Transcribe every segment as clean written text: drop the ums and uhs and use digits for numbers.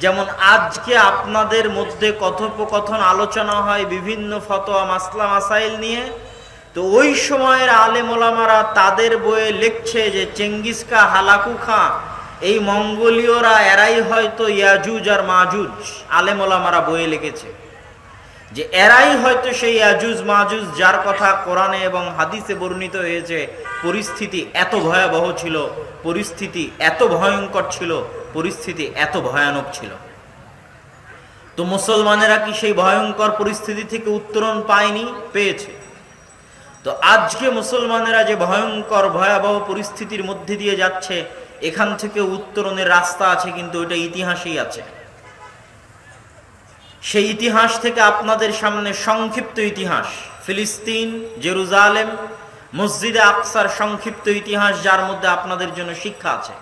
যেমন আজকে আপনাদের মধ্যে কথোপকথন আলোচনা হয় বিভিন্ন ফতোয়া মাসলা মাসাইল নিয়ে, তো ওই সময়ের আলেম ওলামারা তাদের বইয়ে লিখছে যে চেঙ্গিস কা হালাকু খাঁ, এই মঙ্গোলীয়রা এরাই হয়তো ইয়াজুজ আর মাজুজ। আলেম ওলামারা বইয়ে লিখেছে যে এরাই হয়তো সেই ইয়াজুজ মাজুজ যার কথা কোরআনে এবং হাদিসে বর্ণিত হয়েছে। পরিস্থিতি এত ভয়াবহ ছিল, পরিস্থিতি এত ভয়ঙ্কর ছিল, পরিস্থিতি এত ভয়ানক ছিল। তো মুসলমানেরা কি সেই ভয়ঙ্কর পরিস্থিতি থেকে উত্তরণ পায়নি? পেয়েছে। তো আজকে মুসলমানেরা যে ভয়ঙ্কর ভয়াবহ পরিস্থিতির মধ্যে দিয়ে যাচ্ছে, এখান থেকে উত্তরণের রাস্তা আছে, কিন্তু ওইটা ইতিহাসেই আছে। সেই ইতিহাস থেকে আপনাদের সামনে সংক্ষিপ্ত ইতিহাস, ফিলিস্তিন, জেরুজালেম, মসজিদে আকসার সংক্ষিপ্ত ইতিহাস, যার মধ্যে আপনাদের জন্য শিক্ষা আছে,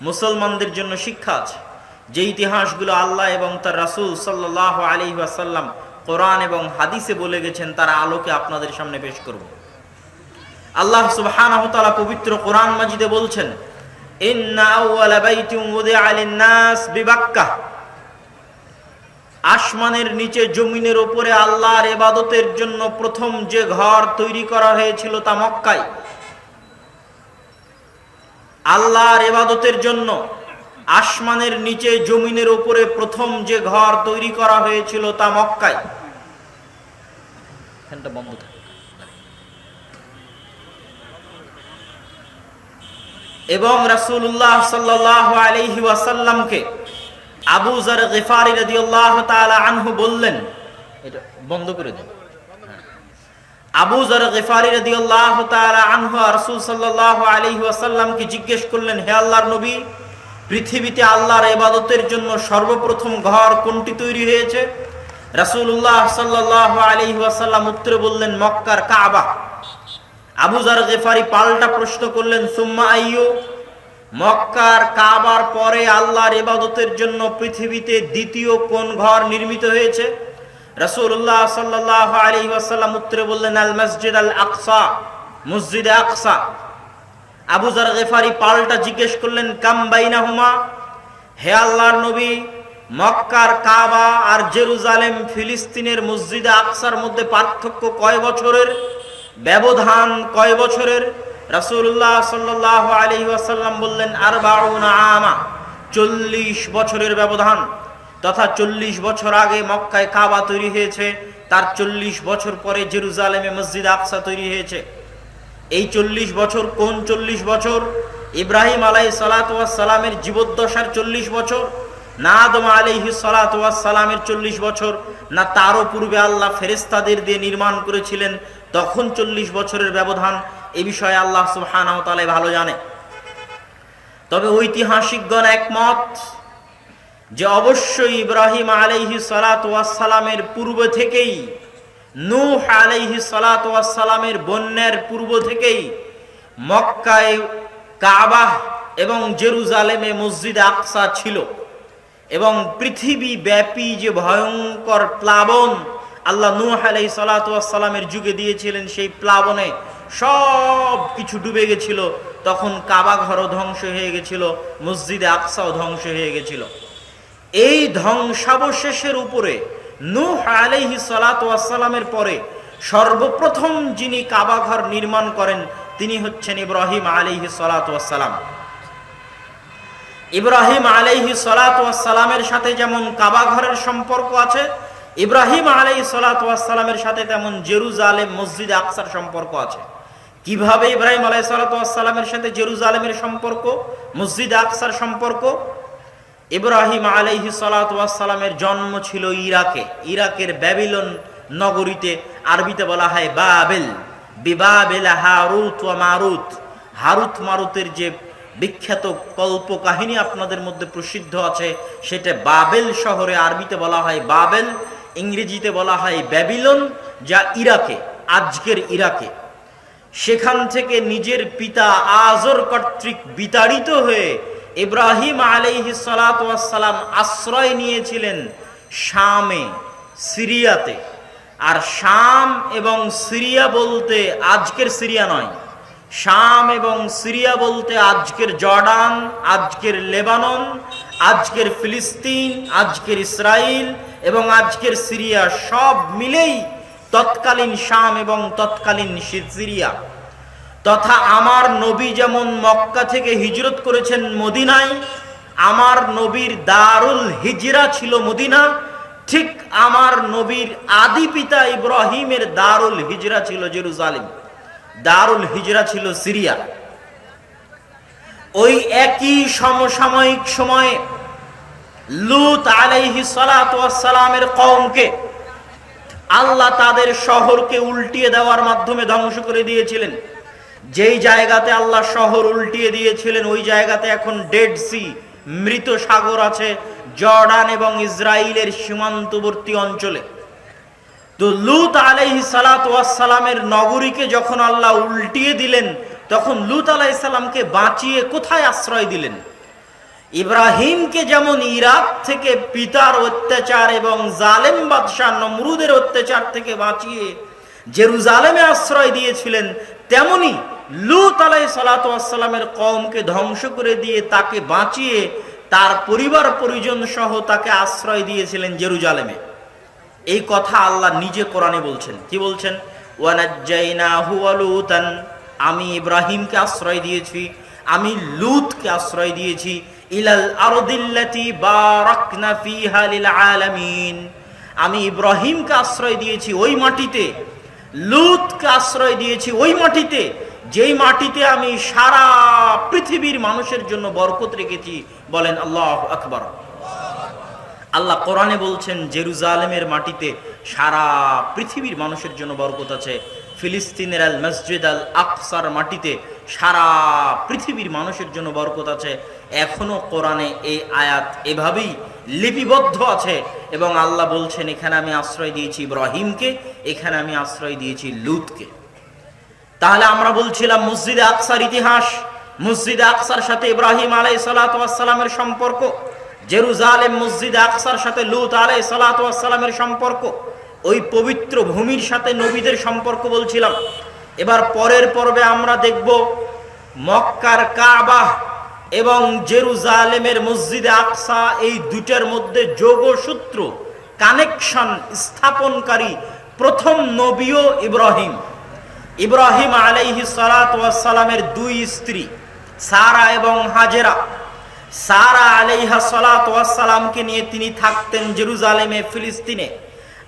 মুসলমানদের জন্য শিক্ষা আছে। যে ইতিহাসগুলো আল্লাহ এবং তার রাসূল সাল্লাল্লাহু আলাইহি ওয়াসাল্লাম কোরআন এবং হাদিসে বলে গেছেন, তার আলোকে আপনাদের সামনে পেশ করব। আল্লাহ সুবহানাহু ওয়া তাআলা পবিত্র কোরআন মাজিদে বলছেন, ইন্না আউওয়ালা বাইতিন উযিআ লিন-নাস বিবাক্কাহ, আসমানের নিচে জমিনের উপরে আল্লাহর ইবাদতের জন্য প্রথম যে ঘর তৈরি করা হয়েছিল তা মক্কায়। আল্লাহর ইবাদতের জন্য আসমানের নিচে জমিনের উপরে প্রথম যে ঘর তৈরি করা হয়েছিল তা মক্কায়। ফ্যানটা বন্ধ থাকে। এবং রাসূলুল্লাহ সাল্লাল্লাহু আলাইহি ওয়াসাল্লামকে আবু যর গিফারি রাদিয়াল্লাহু তাআলা আনহু বললেন, এটা বন্ধ করে দেন। আবু যর গিফারি রাদিয়াল্লাহু তাআলা আনহু রাসূল সাল্লাল্লাহু আলাইহি ওয়াসাল্লামকে জিজ্ঞেস করলেন, হে আল্লাহর নবী, পৃথিবীতে আল্লাহর ইবাদতের জন্য সর্বপ্রথম ঘর কোনটি তৈরি হয়েছে? রাসূলুল্লাহ সাল্লাল্লাহু আলাইহি ওয়াসাল্লাম উত্তরে বললেন, মক্কার কাবা। আবু যর গিফারি পাল্টা প্রশ্ন করলেন, সুম্মা আইয়ু, মক্কার কাবার পরে আল্লাহর ইবাদতের জন্য পৃথিবীতে দ্বিতীয় কোন ঘর নির্মিত হয়েছে? রাসূলুল্লাহ সাল্লাল্লাহু আলাইহি ওয়াসাল্লাম উত্তরে বললেন, আল মসজিদ আল আকসা, মসজিদে আকসা। আবু যর গিফারি পাল্টা জিজ্ঞেস করলেন, কাম বাইনাহুমা, হে আল্লাহর নবী, মক্কার কাবা আর জেরুজালেম ফিলিস্তিনের মসজিদে আকসার মধ্যে পার্থক্য কয় বছরের, ব্যবধান কয় বছরের? রাসূলুল্লাহ সাল্লাল্লাহু আলাইহি ওয়াসাল্লাম বললেন, 40 আমা, 40 বছরের ব্যবধান। তথা 40 বছর আগে মক্কায় কাবা তৈরি হয়েছে, তার 40 বছর পরে জেরুজালেমে মসজিদ আকসা তৈরি হয়েছে। এই 40 বছর কোন 40 বছর? ইব্রাহিম আলাইহিস সালাতু ওয়াস সালামের জীবদ্দশার 40 বছর, না আদম আলাইহিস সালাতু ওয়াস সালামের 40 বছর, না তারও পূর্বে আল্লাহ ফেরেশতাদের দিয়ে নির্মাণ করেছিলেন তখন 40 বছরের ব্যবধান। এই বিষয়ে আল্লাহ সুবহানাহু ওয়া তাআলা ভালো জানে। তবে ঐতিহাসিকগণ একমত যে অবশ্যই ইব্রাহিম আলাইহিস সালাতু ওয়াস সালামের পূর্ব থেকেই, নূহ আলাইহিস সালাতু ওয়াস সালামের বন্যার পূর্ব থেকেই মক্কায় কাবা এবং জেরুজালেমে মসজিদ আকসা ছিল। এবং পৃথিবী ব্যাপী যে ভয়ঙ্কর প্লাবন আল্লাহ নূহ আলাইহিস সালাতু ওয়াস সালামের যুগে দিয়েছিলেন, সেই প্লাবনে সব কিছু ডুবে গেছিল। তখন কাবা ঘরও ধ্বংস হয়ে গেছিল, মসজিদে আকসাও ধ্বংস হয়ে গেছিল। এই ধ্বংসাবশেষের উপরে নূহ আলাইহিস সালাতু ওয়াস সালামের পরে সর্বপ্রথম যিনি কাবা ঘর নির্মাণ করেন তিনি হচ্ছেন ইব্রাহিম আলাইহিস সালাতু ওয়াস সালাম। ইব্রাহিম আলাইহিস সালাতু ওয়াস সালামের সাথে যেমন কাবা ঘরের সম্পর্ক আছে, ইব্রাহিম আলাইহিস সালাতু ওয়াস সালামের সাথে তেমন জেরুজালেম মসজিদ আকসার সম্পর্ক আছে। কিভাবে ইব্রাহিম আলাইহিস সালাতু ওয়াস সালামের সাথে জেরুজালেমের সম্পর্ক, মসজিদ আকসার সম্পর্ক? ইব্রাহিম আলাইহিস সালাতু ওয়াস সালামের জন্ম ছিল ইরাকে, ইরাকের ব্যাবিলন নগরীতে। আরবিতে বলা হয় বাবেল, বিবাবেল হারুত ওয়া মারুত। হারুত মারুতের যে বিখ্যাত কল্প কাহিনী আপনাদের মধ্যে প্রসিদ্ধ আছে, সেটা বাবেল শহরে, আরবিতে বলা হয় বাবেল, ইংরেজিতে বলা হয় ব্যাবিলন, যা ইরাকে, আজকের ইরাকে। সেখান থেকে নিজের পিতা আজর কর্তৃক বিতাড়িত হয়ে ইব্রাহিম আলাইহিস সালাতু ওয়াস সালাম আশ্রয় নিয়েছিলেন শামে, সিরিয়াতে। আর শাম এবং সিরিয়া বলতে আজকের সিরিয়া নয়, শাম এবং সিরিয়া বলতে আজকের জর্ডান, আজকের লেবানন, আজকের ফিলিস্তিন, আজকের ইসরায়েল এবং আজকের সিরিয়া সব মিলেই তৎকালীন শাম এবং তৎকালীন সিরিয়া। তথা আমার নবী যেমন মক্কা থেকে হিজরত করেছেন মদিনায়, আমার নবীর দারুল হিজরা ছিল মদিনা, ঠিক আমার নবীর আদি পিতা ইব্রাহিমের দারুল হিজরা ছিল জেরুজালেম, দারুল হিজরা ছিল সিরিয়া। ওই একই সমসাময়িক সময়ে লূত আলাইহিস সালাতু ওয়াস সালামের কওমকে আল্লাহ তাদের শহরকে উল্টিয়ে দেওয়ার মাধ্যমে ধ্বংস করে দিয়েছিলেন। যেই জায়গাতে আল্লাহ শহর উল্টিয়ে দিয়েছিলেন ওই জায়গাতে এখন ডেড সি, মৃত সাগর আছে জর্ডান এবং ইসরায়েলের সীমান্তবর্তী অঞ্চলে। তো লূত আলাইহিস সালাতু ওয়াস সালামের নগরীকে যখন আল্লাহ উল্টিয়ে দিলেন, তখন লূত আলাইহিস সালামকে বাঁচিয়ে কোথায় আশ্রয় দিলেন? ইব্রাহিমকে যেমন ইরাক থেকে পিতার অত্যাচার এবং জালেম বাদশাহ নমরুদের অত্যাচার থেকে বাঁচিয়ে জেরুজালেমে আশ্রয় দিয়েছিলেন, তেমনি লূত আলাইহিস সালাতু ওয়াস সালামের কওমকে ধ্বংস করে দিয়ে তাকে বাঁচিয়ে তার পরিবার পরিজন সহ তাকে আশ্রয় দিয়েছিলেন জেরুজালেমে। এই কথা আল্লাহ নিজে কোরআনে বলছেন। কি বলছেন? ওয়ানাজ্জাইনাহু ওয়া লূতান, আমি ইব্রাহিমকে আশ্রয় দিয়েছি, আমি লূতকে আশ্রয় দিয়েছি, ইলাল আরদিল্লাতি বারাকনা ফিহা লিল আলামিন, আমি ইব্রাহিমকে আশ্রয় দিয়েছি ওই মাটিতে, লূতকে আশ্রয় দিয়েছি ওই মাটিতে, যেই মাটিতে আমি সারা পৃথিবীর মানুষের জন্য বরকত রেখেছি। বলেন আল্লাহু আকবার। আল্লাহ কোরআনে বলছেন জেরুজালেমের মাটিতে সারা পৃথিবীর মানুষের জন্য বরকত আছে। ফিলিস্তিনের আল মসজিদ আল আকসার মাটিতে সারা পৃথিবীর মানুষের জন্য বরকত আছে। এখনো কোরআনে এই আয়াত এভাবেই লিপিবদ্ধ আছে এবং আল্লাহ বলছেন এখানে আমি আশ্রয় দিয়েছি ইব্রাহিমকে, এখানে আমি আশ্রয় দিয়েছি লূতকে। তাহলে আমরা বলছিলাম মসজিদে আকসার ইতিহাস, মসজিদে আকসার সাথে ইব্রাহিম আলাইহিস সালাতু ওয়াস সালামের সম্পর্ক, জেরুজালেম মসজিদে আকসার সাথে লূত আলাইহিস সালাতু ওয়াস সালামের সম্পর্ক, ওই পবিত্র ভূমির সাথে নবীদের সম্পর্ক বলছিলাম। এবার পরের পর্বে আমরা দেখব মক্কার কাবা এবং জেরুজালেমের মসজিদে আকসা, এই দুটার মধ্যে যোগসূত্র, কানেকশন স্থাপনকারী প্রথম নবীও ইব্রাহিম। ইব্রাহিম আলাইহিস সালাতু ওয়াস সালামের দুই স্ত্রী সারা এবং হাজেরা। সারা আলাইহা সালাতু ওয়াস সালামকে নিয়ে তিনি থাকতেন জেরুজালেমে, ফিলিস্তিনে,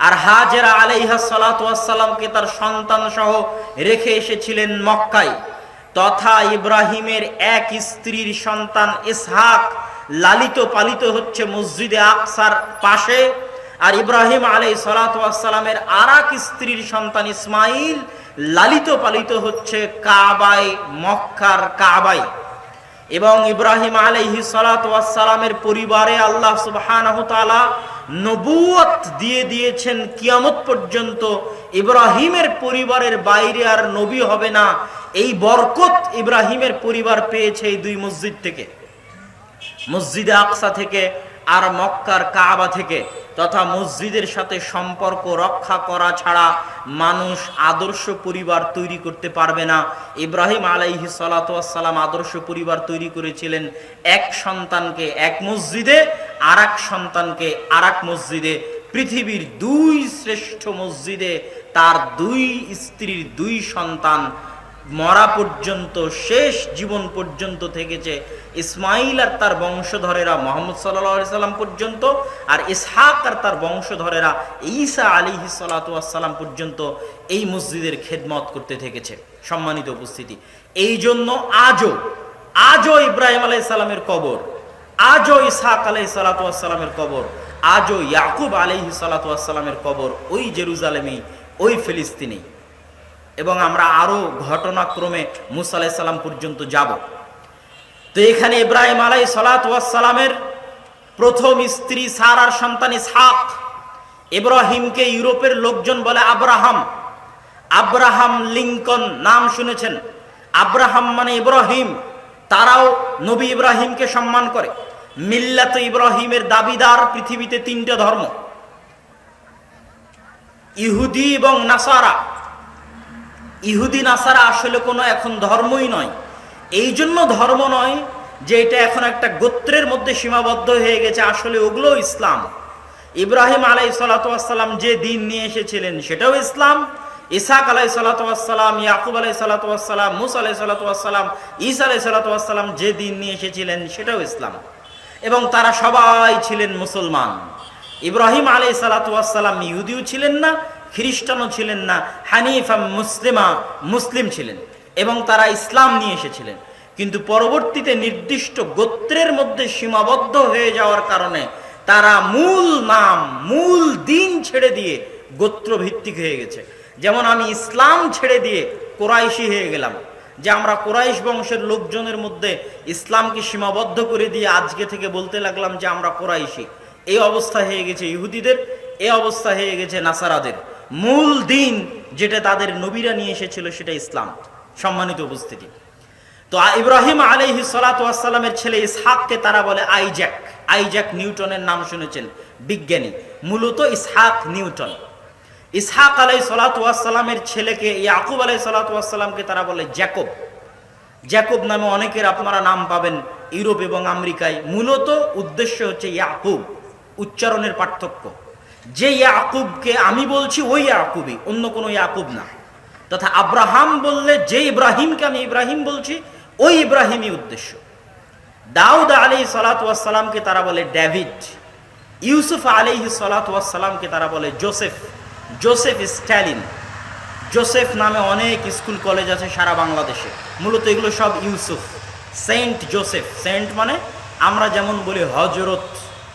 আর হাজেরা আলাইহা সালাতু ওয়াস সালামকে তার সন্তান সহ রেখে এসেছিলেন মক্কায়। তথা ইব্রাহিমের এক স্ত্রীর সন্তান ইসহাক লালিত পালিত হচ্ছে মসজিদে আকসার পাশে, আর ইব্রাহিম আলাইহিস সালাতু ওয়াস সালামের আরেক স্ত্রীর সন্তান ইসমাইল লালিত পালিত হচ্ছে কাবায়, মক্কার কাবায়। এবং ইব্রাহিম আলাইহিস সালাতু ওয়াস সালামের পরিবারে আল্লাহ সুবহানাহু তাআলা নবুয়ত দিয়ে দিয়েছেন কিয়ামত পর্যন্ত ইব্রাহিমের পরিবারের বাইরে আর নবী হবে না। এই বরকত ইব্রাহিমের পরিবার পেয়েছে এই দুই মসজিদ থেকে, মসজিদে আকসা থেকে আর মক্কার কাবা থেকে। তথা মসজিদের সাথে সম্পর্ক রক্ষা করা ছাড়া মানুষ আদর্শ পরিবার তৈরি করতে পারবে না। ইব্রাহিম আলাইহিস সালাতু ওয়াস সালাম আদর্শ পরিবার তৈরি করেছিলেন, এক সন্তানকে এক মসজিদে, আর এক সন্তানকে আর এক মসজিদে। পৃথিবীর দুই শ্রেষ্ঠ মসজিদে তার দুই স্ত্রীর দুই সন্তান মরা পর্যন্ত, শেষ জীবন পর্যন্ত থেকেছে। ইসমাইল আর তার বংশধরেরা মুহাম্মদ সাল্লাল্লাহু আলাইহি সাল্লাম পর্যন্ত, আর ইসহাক আর তার বংশধরেরা ঈসা আলাইহিস সালাতু ওয়াস সালাম পর্যন্ত এই মসজিদের খেদমত করতে থেকেছে। সম্মানিত উপস্থিতি, এই জন্য আজও ইব্রাহিম আলাইহিস সালামের কবর, আজও ইসহাক আলাইহিস সালাতু ওয়াস সালামের কবর, আজও ইয়াকুব আলাইহিস সালাতু ওয়াস সালামের কবর ওই জেরুজালেমে, ওই ফিলিস্তিনে। এবং আমরা আরো ঘটনাক্রমে মুসা আলাইহিস সালাম পর্যন্ত যাব। তো এখানে ইব্রাহিম আলাইহিস সালাতু ওয়াস সালামের প্রথম স্ত্রী সারার সন্তান ইসহাক। ইব্রাহিমকে ইউরোপের লোকজন বলে আব্রাহাম। আব্রাহাম লিঙ্কন নাম শুনেছেন? আব্রাহাম মানে ইব্রাহিম। তারাও নবী ইব্রাহিমকে সম্মান করে। মিল্লাত ইব্রাহিমের দাবিদার পৃথিবীতে তিনটা ধর্ম, ইহুদি এবং নাসারা। ইহুদি নাসারা আসলে কোনো এখন ধর্মই নয়। এই জন্য ধর্ম নয় যে এটা এখন একটা গোত্রের মধ্যে সীমাবদ্ধ হয়ে গেছে, আসলে ওগুলো ইসলাম। ইব্রাহিম আলাইহিস সালাতু ওয়াস সালাম যে দিন নিয়ে এসেছিলেন সেটাও ইসলাম, ইসহাক আলাইহিস সালাতু ওয়াস সালাম, ইয়াকুব আলাইহিস সালাতু ওয়াস সালাম, মূসা আলাইহিস সালাতু ওয়াস সালাম, ঈসা আলাইহিস সালাতু ওয়াস সালাম যে দিন নিয়ে এসেছিলেন সেটাও ইসলাম। এবং তারা সবাই ছিলেন মুসলমান। ইব্রাহিম আলাইহিস সালাতু ওয়াস সালাম ইহুদিও ছিলেন না, খ্রিস্টানও ছিলেন না, হানিফা মুসলিমা, মুসলিম ছিলেন এবং তারা ইসলাম নিয়ে এসেছিলেন। কিন্তু পরবর্তীতে নির্দিষ্ট গোত্রের মধ্যে সীমাবদ্ধ হয়ে যাওয়ার কারণে তারা মূল নাম, মূল দিন ছেড়ে দিয়ে গোত্র ভিত্তিক হয়ে গেছে। যেমন আমি ইসলাম ছেড়ে দিয়ে কোরাইশি হয়ে গেলাম, যে আমরা কোরাইশ বংশের লোকজনের মধ্যে ইসলামকে সীমাবদ্ধ করে দিয়ে আজকে থেকে বলতে লাগলাম যে আমরা কোরাইশি। এই অবস্থা হয়ে গেছে ইহুদিদের, এই অবস্থা হয়ে গেছে নাসারাদের। মূল দিন যেটা তাদের নবীরা নিয়ে এসেছিল সেটা ইসলাম। সম্মানিত উপস্থিতি, তো ইব্রাহিম আলাইহিস সালাতু ওয়াস সালামের ছেলে ইসহাককে তারা বলে আইজ্যাক। আইজ্যাক নিউটনের নাম শুনেছেন, বিজ্ঞানী, মূলত ইসহাক নিউটন। ইসহাক আলাইহিস সালাতু ওয়াস সালামের ছেলেকে ইয়াকুব আলাইহিস সালাতু ওয়াস সালামকে তারা বলে জ্যাকব। জ্যাকব নামে অনেকের আপনারা নাম পাবেন ইউরোপ এবং আমেরিকায়। মূলত উদ্দেশ্য হচ্ছে ইয়াকুব, উচ্চারণের পার্থক্য। যে ইয়াকুবকে আমি বলছি ওই ইয়াকুবই, অন্য কোনো ইয়াকুব না। তথা আব্রাহাম বললে যে ইব্রাহিমকে আমি ইব্রাহিম বলছি ওই ইব্রাহিমই উদ্দেশ্য। দাউদ আলাইহিস সালাতু ওয়াস সালামকে তারা বলে ডেভিড। ইউসুফ আলাইহিস সালাতু ওয়াস সালামকে তারা বলে জোসেফ, জোসেফ স্ট্যালিন। জোসেফ নামে অনেক স্কুল কলেজ আছে সারা বাংলাদেশে, মূলত এগুলো সব ইউসুফ। সেন্ট জোসেফ, সেন্ট মানে আমরা যেমন বলি হজরত,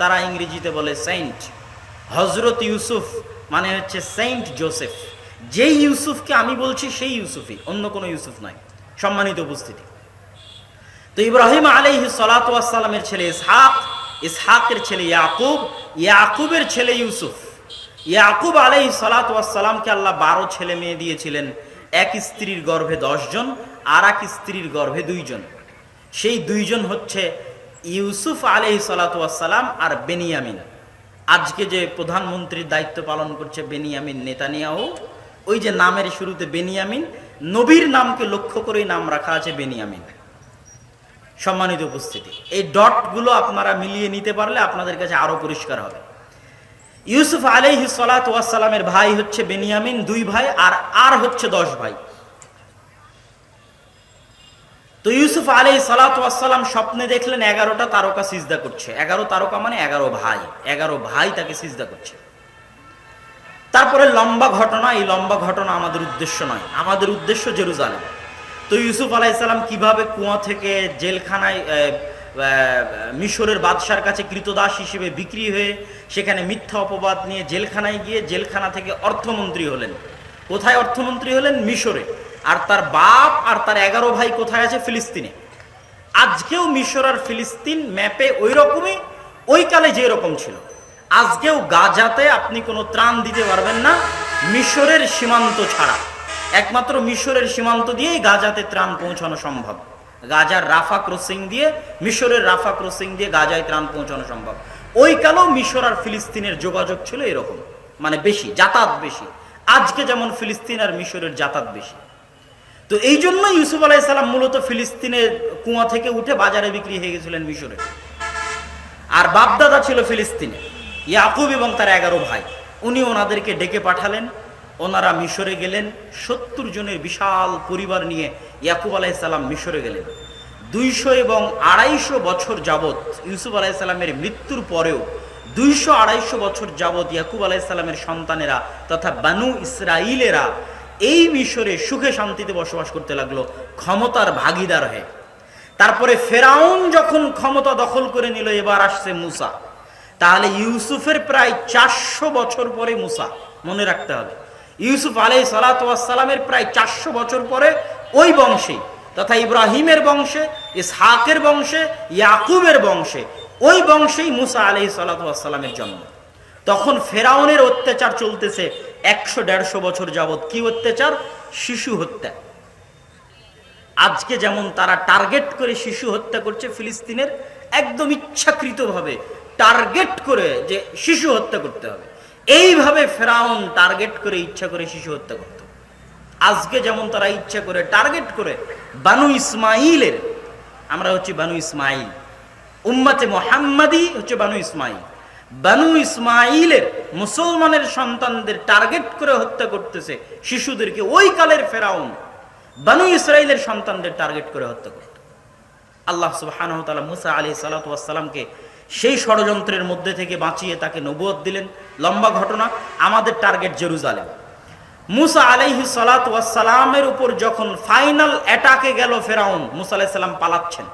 তারা ইংরেজিতে বলে সেন্ট। হজরত ইউসুফ মানে হচ্ছে সেন্ট জোসেফ। যেই ইউসুফকে আমি বলছি সেই ইউসুফই, অন্য কোনো ইউসুফ নয়। সম্মানিত উপস্থিতি, তো ইব্রাহিম আলাইহিস সালাতু ওয়াস সালামের ছেলে ইসহাক, ইসহাকের ছেলে ইয়াকুব, ইয়াকুবের ছেলে ইউসুফ। ইয়াকুব আলাইহিস সালাতু ওয়াস সালামকে আল্লাহ 12 ছেলে মেয়ে দিয়েছিলেন। এক স্ত্রীর গর্ভে 10 জন, আর এক স্ত্রীর গর্ভে 2 জন। সেই 2 জন হচ্ছে ইউসুফ আলাইহিস সালাতু ওয়াস সালাম আর বেনিয়ামিন। আজকে যে প্রধানমন্ত্রীর দায়িত্ব পালন করছে বেনিয়ামিন নেতানিয়াহু, ওই যে নামের শুরুতে বেনিয়ামিন, নবীর নামকে লক্ষ্য করেই নাম রাখা আছে বেনিয়ামিন। সম্মানিত উপস্থিতি, এই ডটগুলো আপনারা মিলিয়ে নিতে পারলে আপনাদের কাছে আরো পরিষ্কার হবে। ইউসুফ আলাইহিস সালাতু ওয়াস সালামের ভাই হচ্ছে বেনিয়ামিন, 2 ভাই, আর হচ্ছে 10 ভাই। তো ইউসুফ আলাইহিস সালাতু ওয়াস সালাম স্বপ্নে দেখলেন 11টা তারকা সিজদা করছে। 11 তারকা মানে 11 ভাই, 11 ভাই তাকে সিজদা করছে। তারপরে লম্বা ঘটনা, এই লম্বা ঘটনা আমাদের উদ্দেশ্য নয়, আমাদের উদ্দেশ্য জেরুজালেম। তো ইউসুফ আলাইহিস সালাম কিভাবে কুয়া থেকে জেলখানায় মিশরের বাদশার কাছে কৃতদাস হিসেবে বিক্রি হয়ে সেখানে মিথ্যা অপবাদ নিয়ে জেলখানায় গিয়ে জেলখানা থেকে অর্থমন্ত্রী হলেন। কোথায় অর্থমন্ত্রী হলেন? মিশরে। আর তার বাপ আর তার 11 ভাই কোথায় আছে? ফিলিস্তিনে। আজকেও মিশর আর ফিলিস্তিন ম্যাপে ওই রকমই, ওই কালে যে রকম ছিল। আজকেও গাজাতে আপনি কোনো ত্রাণ দিতে পারবেন না মিশরের সীমান্ত ছাড়া। একমাত্র মিশরের সীমান্ত দিয়েই গাজাতে ত্রাণ পৌঁছানো সম্ভব। গাজার রাফা ক্রসিং দিয়ে, মিশরের রাফা ক্রসিং দিয়ে গাজায় ত্রাণ পৌঁছানো সম্ভব। ওই কালেও মিশর আর ফিলিস্তিনের যোগাযোগ ছিল এরকম, মানে বেশি, যাতায়াত বেশি। আজকে যেমন ফিলিস্তিন আর মিশরের যাতায়াত বেশি। তো এই জন্য ইউসুফ আলাইহিস সালাম মূলত ফিলিস্তিনের কুয়া থেকে উঠে বাজারে বিক্রি হয়ে গেছিলেন মিশরে। আর বাপদাদা ছিল ফিলিস্তিনে, ইয়াকুব এবং তার 11 ভাই। উনি ওনাদেরকে ডেকে পাঠালেন, ওনারা মিশরে গেলেন। 70 জনের বিশাল পরিবার নিয়ে ইয়াকুব আলাইহিস সালাম মিশরে গেলেন। 200 এবং 250 বছর যাবত, ইউসুফ আলাইহিস সালামের মৃত্যুর পরেও 200-250 বছর যাবত ইয়াকুব আলাইহিস সালামের সন্তানেরা তথা বানু ইসরাইলেরা এই মিশরে সুখে শান্তিতে বসবাস করতে লাগলো, ক্ষমতার ভাগীদার হয়ে। তারপরে ফেরাউন যখন ক্ষমতা দখল করে নিল, এবার আসছে মুসা। তাহলে ইউসুফের প্রায় 400 বছর পরে মুসা, মনে রাখতে হবে। ইউসুফ আলাইহিস সালাতু ওয়াস সালামের প্রায় 400 বছর পরে ওই বংশে তথা ইব্রাহিমের বংশে, ইসহাকের বংশে, ইয়াকুবের বংশে, ওই বংশেই মুসা আলাইহিস সালাতু ওয়াস সালামের জন্ম। তখন ফেরাউনের অত্যাচার চলতেছে 100-150 বছর যাবত। কি অত্যাচার? শিশু হত্যা। আজকে যেমন তারা টার্গেট করে শিশু হত্যা করছে ফিলিস্তিনের, একদম ইচ্ছাকৃতভাবে টার্গেট করে যে শিশু হত্যা করতে হবে, এইভাবে ফেরাউন টার্গেট করে ইচ্ছা করে শিশু হত্যা করত। আজকে যেমন তারা ইচ্ছা করে টার্গেট করে বানু ইসমাইলের আমরা হচ্ছে বানু ইসমাইল, উম্মতে মুহাম্মাদি হচ্ছে বানু ইসমাইল। বানু ইসমাইলের মুসলমানের সন্তানদের টার্গেট করে হত্যা করতেছে শিশুদেরকে। ওই কালের ফেরাউন বানু ইসরাইলের সন্তানদের টার্গেট করে হত্যা করত। আল্লাহ সুবহানাহু ওয়া তাআলা মুসা আলাইহিস সালাতু ওয়াস সালামকে সেই ষড়যন্ত্রের মধ্যে থেকে বাঁচিয়ে তাকে নবুয়ত দিলেন। লম্বা ঘটনা। আমাদের টার্গেট জেরুজালেম। মুসা আলাইহিস সালাতু ওয়াস সালামের উপর যখন ফাইনাল অ্যাটাকে গেল ফেরাউন, মুসা আলাইহিস সালাম পালাচ্ছেন।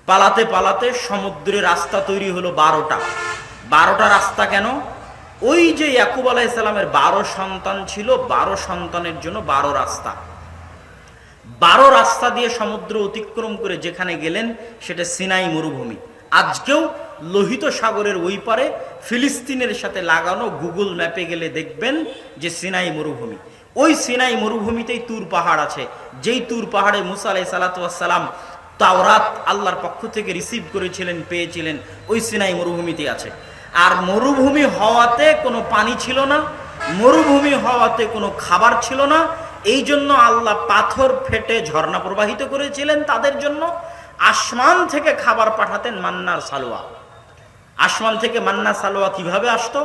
পালাতে পালাতে সমুদ্রে রাস্তা তৈরি হলো 12টা। 12টা রাস্তা কেন? ওই যে ইয়াকুব আলাইহিস সালামের 12 সন্তান ছিল, 12 সন্তানের জন্য 12 রাস্তা। 12 রাস্তা দিয়ে সমুদ্র অতিক্রম করে যেখানে গেলেন সেটা সিনাই মরুভূমি। আজকেও লোহিত সাগরের ওই পারে ফিলিস্তিনের সাথে লাগানো গুগল ম্যাপে গেলে দেখবেন যে সিনাই মরুভূমি। ওই সিনাই মরুভূমিতেই তুর পাহাড় আছে, যেই তুর পাহাড়ে মুসা আলাইহিস সালাতু ওয়াস সালাম তাওরাত আল্লাহর পক্ষ থেকে রিসিভ করেছিলেন, পেয়েছিলেন, ওই সিনাই মরুভূমিতে আছে। আর মরুভূমি হওয়াতে কোনো পানি ছিল না, মরুভূমি হওয়াতে কোনো খাবার ছিল না। এই জন্য আল্লাহ পাথর ফেটে ঝর্ণা প্রবাহিত করেছিলেন তাদের জন্য। আসমান থেকে খাবার পাঠাতেন, মান্নার সালোয়া। আসমান থেকে মান্না সালোয়া কিভাবে আসতো?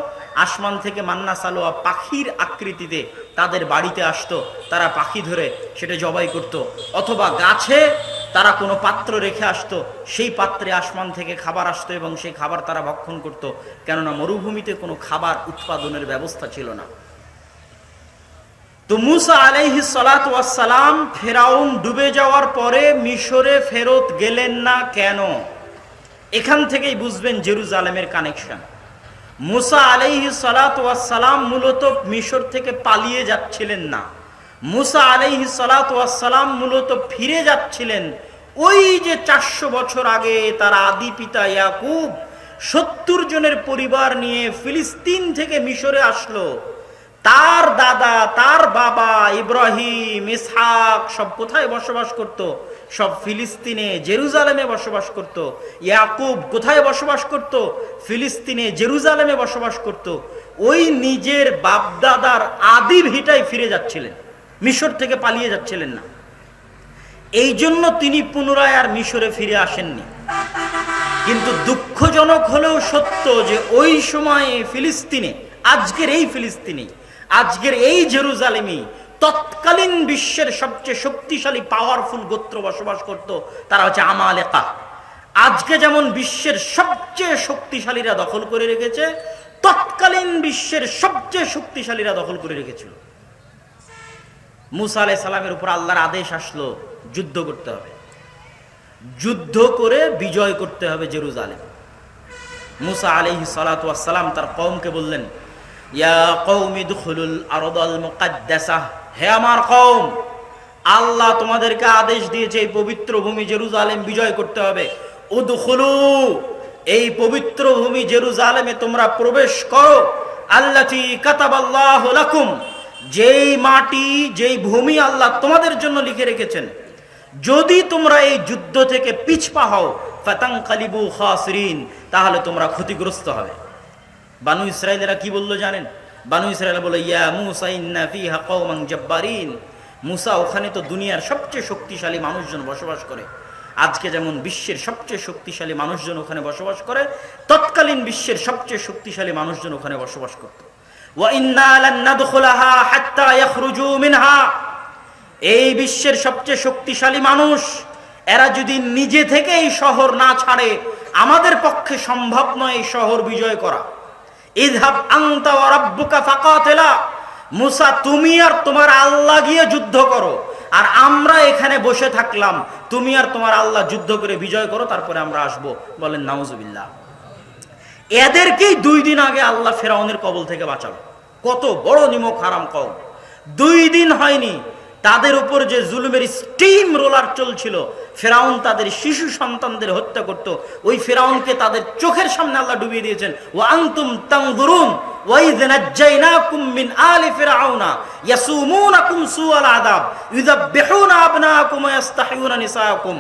আসমান থেকে মান্না সালোয়া পাখির আকৃতিতে তাদের বাড়িতে আসতো। তারা পাখি ধরে সেটা জবাই করত, অথবা গাছে তারা কোনো পাত্র রেখে আসতো, সেই পাত্রে আসমান থেকে খাবার আসতো এবং সেই খাবার তারা ভক্ষণ করত। কেননা মরুভূমিতে কোনো খাবার উৎপাদনের ব্যবস্থা ছিল না। তো মুসা আলাইহিস সালাতু ওয়াস সালাম ফেরাউন ডুবে যাওয়ার পরে মিশরে ফেরত গেলেন না কেন? এখান থেকেই বুঝবেন জেরুজালেমের কানেকশন। মুসা আলাইহিস সালাতু ওয়াস সালাম মূলত মিশর থেকে পালিয়ে যাচ্ছিলেন না। মুসা আলাইহিস সালাতু ওয়াস সালাম মূলত ফিরে যাচ্ছিলেন ওই যে 400 বছর আগে তার আদি পিতা ইয়াকুব 70 জনের পরিবার নিয়ে ফিলিস্তিন থেকে মিশরে আসলো। তার দাদা, তার বাবা ইব্রাহিম, ইসহাক সব কোথায় বসবাস করত? সব ফিলিস্তিনে, জেরুজালেমে বসবাস করত। ইয়াকুব কোথায় বসবাস করত? ফিলিস্তিনে, জেরুজালেমে বসবাস করত। ওই নিজের বাপদাদার আদি ভিটায় ফিরে যাচ্ছিলেন, মিশর থেকে পালিয়ে যাচ্ছিলেন না। এই জন্য তিনি পুনরায় আর মিশরে ফিরে আসেননি। কিন্তু দুঃখজনক হলেও সত্য যে ওই সময়ে ফিলিস্তিনে, আজকের এই ফিলিস্তিনে, আজকের এই জেরুজালেমে তৎকালীন বিশ্বের সবচেয়ে শক্তিশালী পাওয়ারফুল গোত্র বসবাস করত। তারা হচ্ছে আমালেকা। আজকে যেমন বিশ্বের সবচেয়ে শক্তিশালীরা দখল করে রেখেছে, তৎকালীন বিশ্বের সবচেয়ে শক্তিশালীরা দখল করে রেখেছিল। মুসা আলাইহিস সালামের উপর আল্লাহর আদেশ আসলো, যুদ্ধ করতে হবে, যুদ্ধ করে বিজয় করতে হবে জেরুজালেম। মুসা আলাইহিস সালাতু ওয়াস সালাম তার কওমকে বললেন, ইয়া কওমি দুখুলুল আরদাল মুকাদ্দাসাহ, হে আমার কওম, আল্লাহ তোমাদেরকে আদেশ দিয়েছে এই পবিত্র ভূমি জেরুজালেম বিজয় করতে হবে। উদখুলু, এই পবিত্র ভূমি জেরুজালেমে তোমরা প্রবেশ করো। আল্লাতী কাতাবাল্লাহু লাকুম, যেই মাটি, যেই ভূমি আল্লাহ তোমাদের জন্য লিখে রেখেছেন। যদি তোমরা এই যুদ্ধ থেকে পিছপা হও, ফাতানকালিবু খাসিরিন, তাহলে তোমরা ক্ষতিগ্রস্ত হবে। বানু ইসরাইলেরা কি বললো জানেন? বানু ইসরাইল বলে, ইয়া মুসা ইন্না ফিহা কওমান জাব্বারিন, মুসা ওখানে তো দুনিয়ার সবচেয়ে শক্তিশালী মানুষজন বসবাস করে। আজকে যেমন বিশ্বের সবচেয়ে শক্তিশালী মানুষজন ওখানে বসবাস করে, তৎকালীন বিশ্বের সবচেয়ে শক্তিশালী মানুষজন ওখানে বসবাস করত। ওয়া ইন্না লান নাদখুলাহা হাত্তা ইয়াখরুজু মিনহা, এই বিশ্বের সবচেয়ে শক্তিশালী মানুষ, এরা যদি নিজে থেকে এই শহর না ছাড়ে, আমাদের পক্ষে সম্ভব নয় এই শহর বিজয় করা। ইযহাব আনতা ওয়া রাব্বুকা ফাকাতিলা, মুসা তুমি আর তোমার আল্লাহ গিয়ে যুদ্ধ করো, আর আমরা এখানে বসে থাকলাম, তুমি আর তোমার আল্লাহ যুদ্ধ করে বিজয় করো, তারপরে আমরা আসবো। বলেন নাউজুবিল্লাহ। এদেরকেই 2 দিন আগে আল্লাহ ফেরাউনের কবল থেকে বাঁচালো। কত বড় নিমক হারাম কওম! 2 দিন হয়নি তাদের উপর যে জুলুমের স্টিম রোলার চলছিল, ফেরাউন তাদের শিশু সন্তানদের হত্যা করত, ওই ফেরাউনকে তাদের চোখের সামনে আল্লাহ ডুবিয়ে দিয়েছেন। ওয়া আনতুম তানজুরুন ওয়া ইয নাজ্জাইনাকুম মিন আলি ফিরআউনা ইয়াসুমুনাকুম সুআল আযাব ইউযাববিহুনা আবনাকুম ওয়া ইস্তাহিউনা নিসাআকুম।